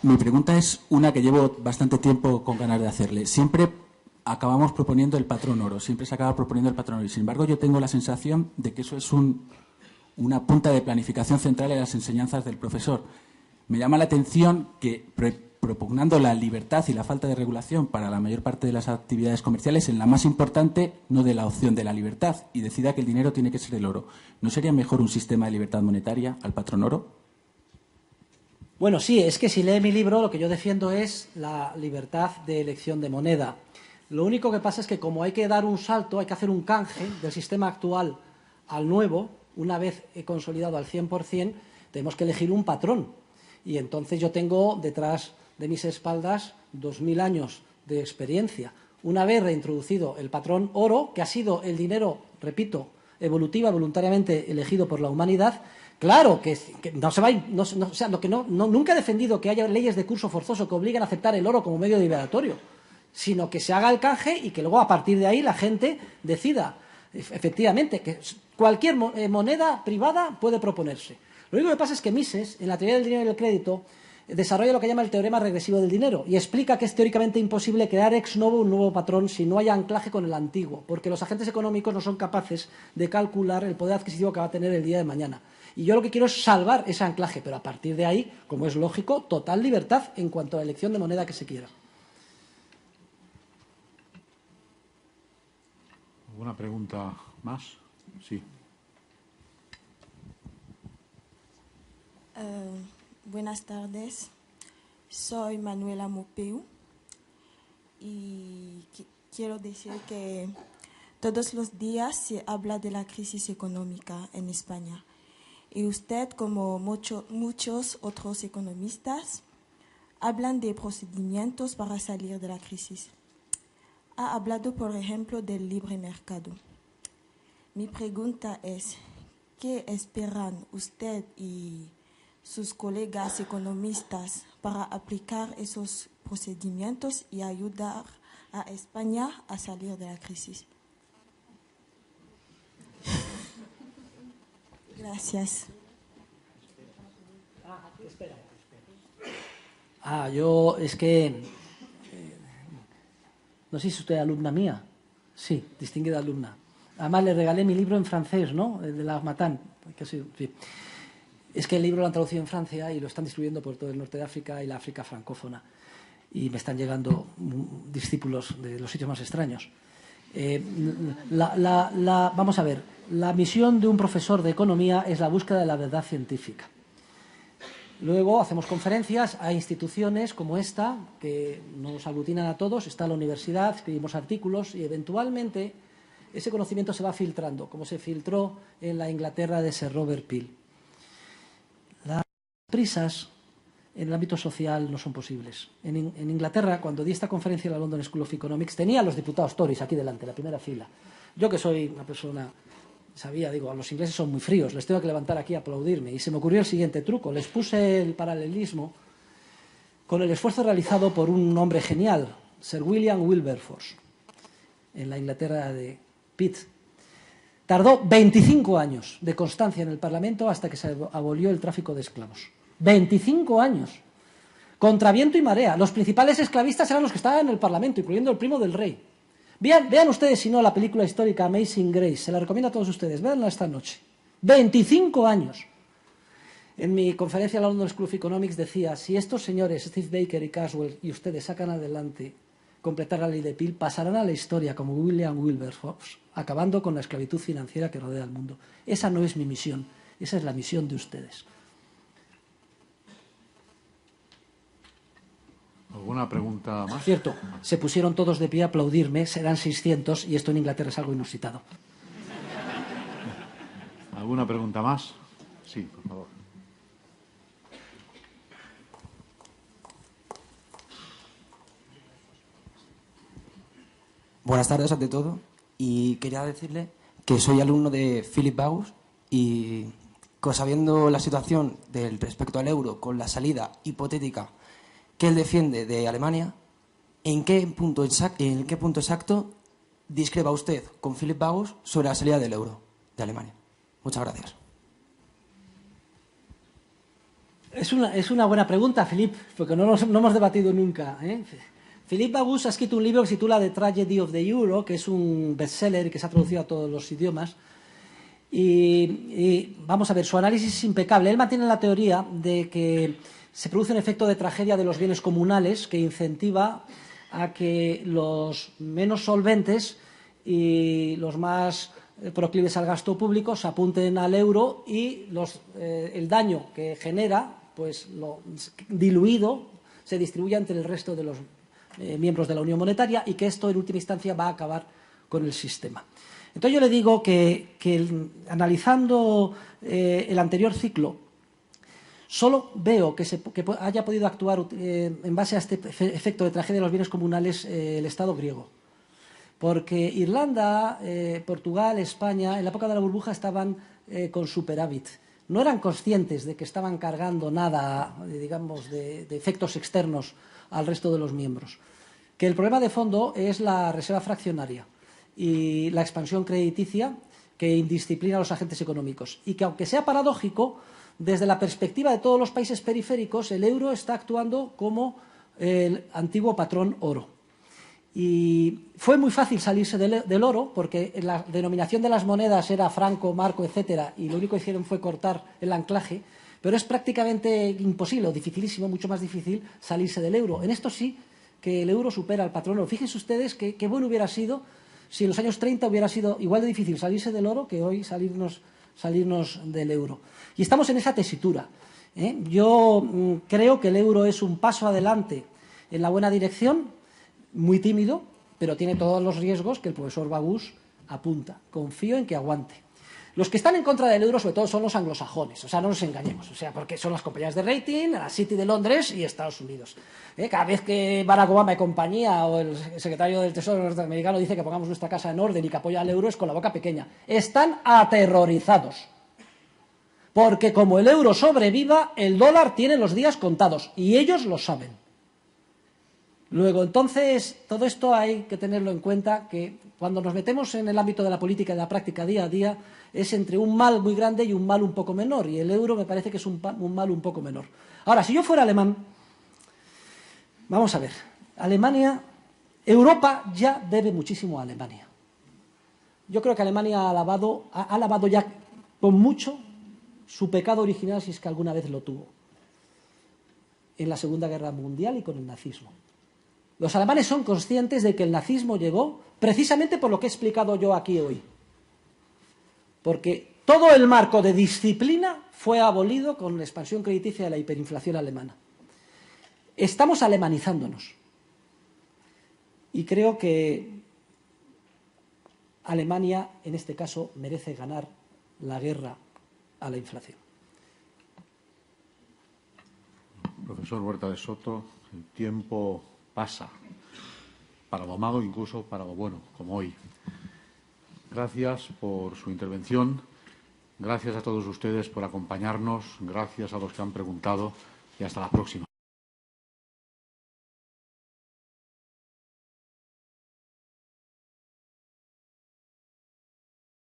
Mi pregunta es una que llevo bastante tiempo con ganas de hacerle. Siempre acabamos proponiendo el patrón oro, siempre se acaba proponiendo el patrón oro. Y sin embargo, yo tengo la sensación de que eso es una punta de planificación central en las enseñanzas del profesor. Me llama la atención que, propugnando la libertad y la falta de regulación para la mayor parte de las actividades comerciales, en la más importante no dé la opción de la libertad y decida que el dinero tiene que ser el oro. ¿No sería mejor un sistema de libertad monetaria al patrón oro? Bueno, sí, es que si lee mi libro, lo que yo defiendo es la libertad de elección de moneda. Lo único que pasa es que como hay que dar un salto, hay que hacer un canje del sistema actual al nuevo, una vez consolidado al 100%, tenemos que elegir un patrón. Y entonces yo tengo detrás de mis espaldas 2000 años de experiencia. Una vez reintroducido el patrón oro, que ha sido el dinero, repito, evolutiva, voluntariamente elegido por la humanidad, claro que no se va, o sea, lo que nunca he defendido que haya leyes de curso forzoso que obliguen a aceptar el oro como medio liberatorio, sino que se haga el canje y que luego a partir de ahí la gente decida. Efectivamente, que cualquier moneda privada puede proponerse. Lo único que pasa es que Mises, en la teoría del dinero y del crédito, desarrolla lo que llama el teorema regresivo del dinero y explica que es teóricamente imposible crear ex novo un nuevo patrón si no hay anclaje con el antiguo, porque los agentes económicos no son capaces de calcular el poder adquisitivo que va a tener el día de mañana. Y yo lo que quiero es salvar ese anclaje, pero a partir de ahí, como es lógico, total libertad en cuanto a la elección de moneda que se quiera. ¿Alguna pregunta más? Sí. Buenas tardes. Soy Manuela Mopeu y quiero decir que todos los días se habla de la crisis económica en España. Y usted, como muchos otros economistas, hablan de procedimientos para salir de la crisis. Ha hablado, por ejemplo, del libre mercado. Mi pregunta es, ¿qué esperan usted y sus colegas economistas para aplicar esos procedimientos y ayudar a España a salir de la crisis? Gracias. Yo es que... no sé si usted es alumna mía. Sí, distinguida alumna. Además, le regalé mi libro en francés, ¿no? El de la Harmattan. Sí. Es que el libro lo han traducido en Francia y lo están distribuyendo por todo el norte de África y la África francófona. Y me están llegando discípulos de los sitios más extraños. Vamos a ver, la misión de un profesor de economía es la búsqueda de la verdad científica. Luego hacemos conferencias a instituciones como esta, que nos aglutinan a todos, está la universidad, escribimos artículos y eventualmente ese conocimiento se va filtrando, como se filtró en la Inglaterra de Sir Robert Peel. Las prisas en el ámbito social no son posibles. En Inglaterra, cuando di esta conferencia en la London School of Economics, tenía a los diputados Tories aquí delante, en la primera fila. Yo, que soy una persona, sabía, digo, los ingleses son muy fríos, les tengo que levantar aquí a aplaudirme. Y se me ocurrió el siguiente truco. Les puse el paralelismo con el esfuerzo realizado por un hombre genial, Sir William Wilberforce, en la Inglaterra de Pitt. Tardó 25 años de constancia en el Parlamento hasta que se abolió el tráfico de esclavos. 25 años. Contra viento y marea. Los principales esclavistas eran los que estaban en el Parlamento, incluyendo el primo del rey. Vean ustedes, si no, la película histórica Amazing Grace. Se la recomiendo a todos ustedes. Véanla esta noche. 25 años. En mi conferencia en la London School of Economics decía, si estos señores, Steve Baker y Caswell, y ustedes sacan adelante completar la ley de Peel, pasarán a la historia como William Wilberforce, acabando con la esclavitud financiera que rodea al mundo. Esa no es mi misión. Esa es la misión de ustedes. ¿Alguna pregunta más? Cierto, se pusieron todos de pie a aplaudirme, serán 600 y esto en Inglaterra es algo inusitado. ¿Alguna pregunta más? Sí, por favor. Buenas tardes ante todo, y quería decirle que soy alumno de Philip Bagus y sabiendo la situación respecto al euro con la salida hipotética que él defiende de Alemania, ¿en qué punto exacto discrepa usted con Philip Bagus sobre la salida del euro de Alemania? Muchas gracias. Es una buena pregunta, Philip, porque no hemos debatido nunca, ¿eh? Philip Bagus ha escrito un libro que se titula The Tragedy of the Euro, que es un bestseller que se ha traducido a todos los idiomas. Y vamos a ver, su análisis es impecable. Él mantiene la teoría de que se produce un efecto de tragedia de los bienes comunales que incentiva a que los menos solventes y los más proclives al gasto público se apunten al euro y el daño que genera, pues lo diluido, se distribuya entre el resto de los miembros de la Unión Monetaria y que esto en última instancia va a acabar con el sistema. Entonces yo le digo que analizando el anterior ciclo, solo veo que haya podido actuar en base a este efecto de tragedia de los bienes comunales el Estado griego. Porque Irlanda, Portugal, España, en la época de la burbuja estaban con superávit. No eran conscientes de que estaban cargando nada, digamos, de efectos externos al resto de los miembros. Que el problema de fondo es la reserva fraccionaria y la expansión crediticia que indisciplina a los agentes económicos. Y que aunque sea paradójico, desde la perspectiva de todos los países periféricos, el euro está actuando como el antiguo patrón oro. Y fue muy fácil salirse del oro porque la denominación de las monedas era franco, marco, etcétera, y lo único que hicieron fue cortar el anclaje, pero es prácticamente imposible o dificilísimo, mucho más difícil salirse del euro. En esto sí que el euro supera al patrón oro. Fíjense ustedes qué bueno hubiera sido si en los años 30 hubiera sido igual de difícil salirse del oro que hoy salirnos del euro. Y estamos en esa tesitura. Yo creo que el euro es un paso adelante en la buena dirección, muy tímido, pero tiene todos los riesgos que el profesor Bagus apunta. Confío en que aguante. Los que están en contra del euro, sobre todo, son los anglosajones. O sea, no nos engañemos. O sea, porque son las compañías de rating, la City de Londres y Estados Unidos. Cada vez que Barack Obama y compañía o el secretario del Tesoro norteamericano dice que pongamos nuestra casa en orden y que apoya al euro, es con la boca pequeña. Están aterrorizados. Porque como el euro sobreviva, el dólar tiene los días contados. Y ellos lo saben. Luego, entonces, todo esto hay que tenerlo en cuenta, que cuando nos metemos en el ámbito de la política y de la práctica día a día, es entre un mal muy grande y un mal un poco menor, y el euro me parece que es un mal un poco menor. Ahora, si yo fuera alemán, vamos a ver, Europa ya debe muchísimo a Alemania. Yo creo que Alemania ha lavado ya con mucho su pecado original, si es que alguna vez lo tuvo, en la Segunda Guerra Mundial y con el nazismo. Los alemanes son conscientes de que el nazismo llegó precisamente por lo que he explicado yo aquí hoy. Porque todo el marco de disciplina fue abolido con la expansión crediticia de la hiperinflación alemana. Estamos alemanizándonos. Y creo que Alemania, en este caso, merece ganar la guerra a la inflación. Profesor Huerta de Soto, el tiempo pasa, para lo malo, incluso para lo bueno, como hoy. Gracias por su intervención, gracias a todos ustedes por acompañarnos, gracias a los que han preguntado y hasta la próxima.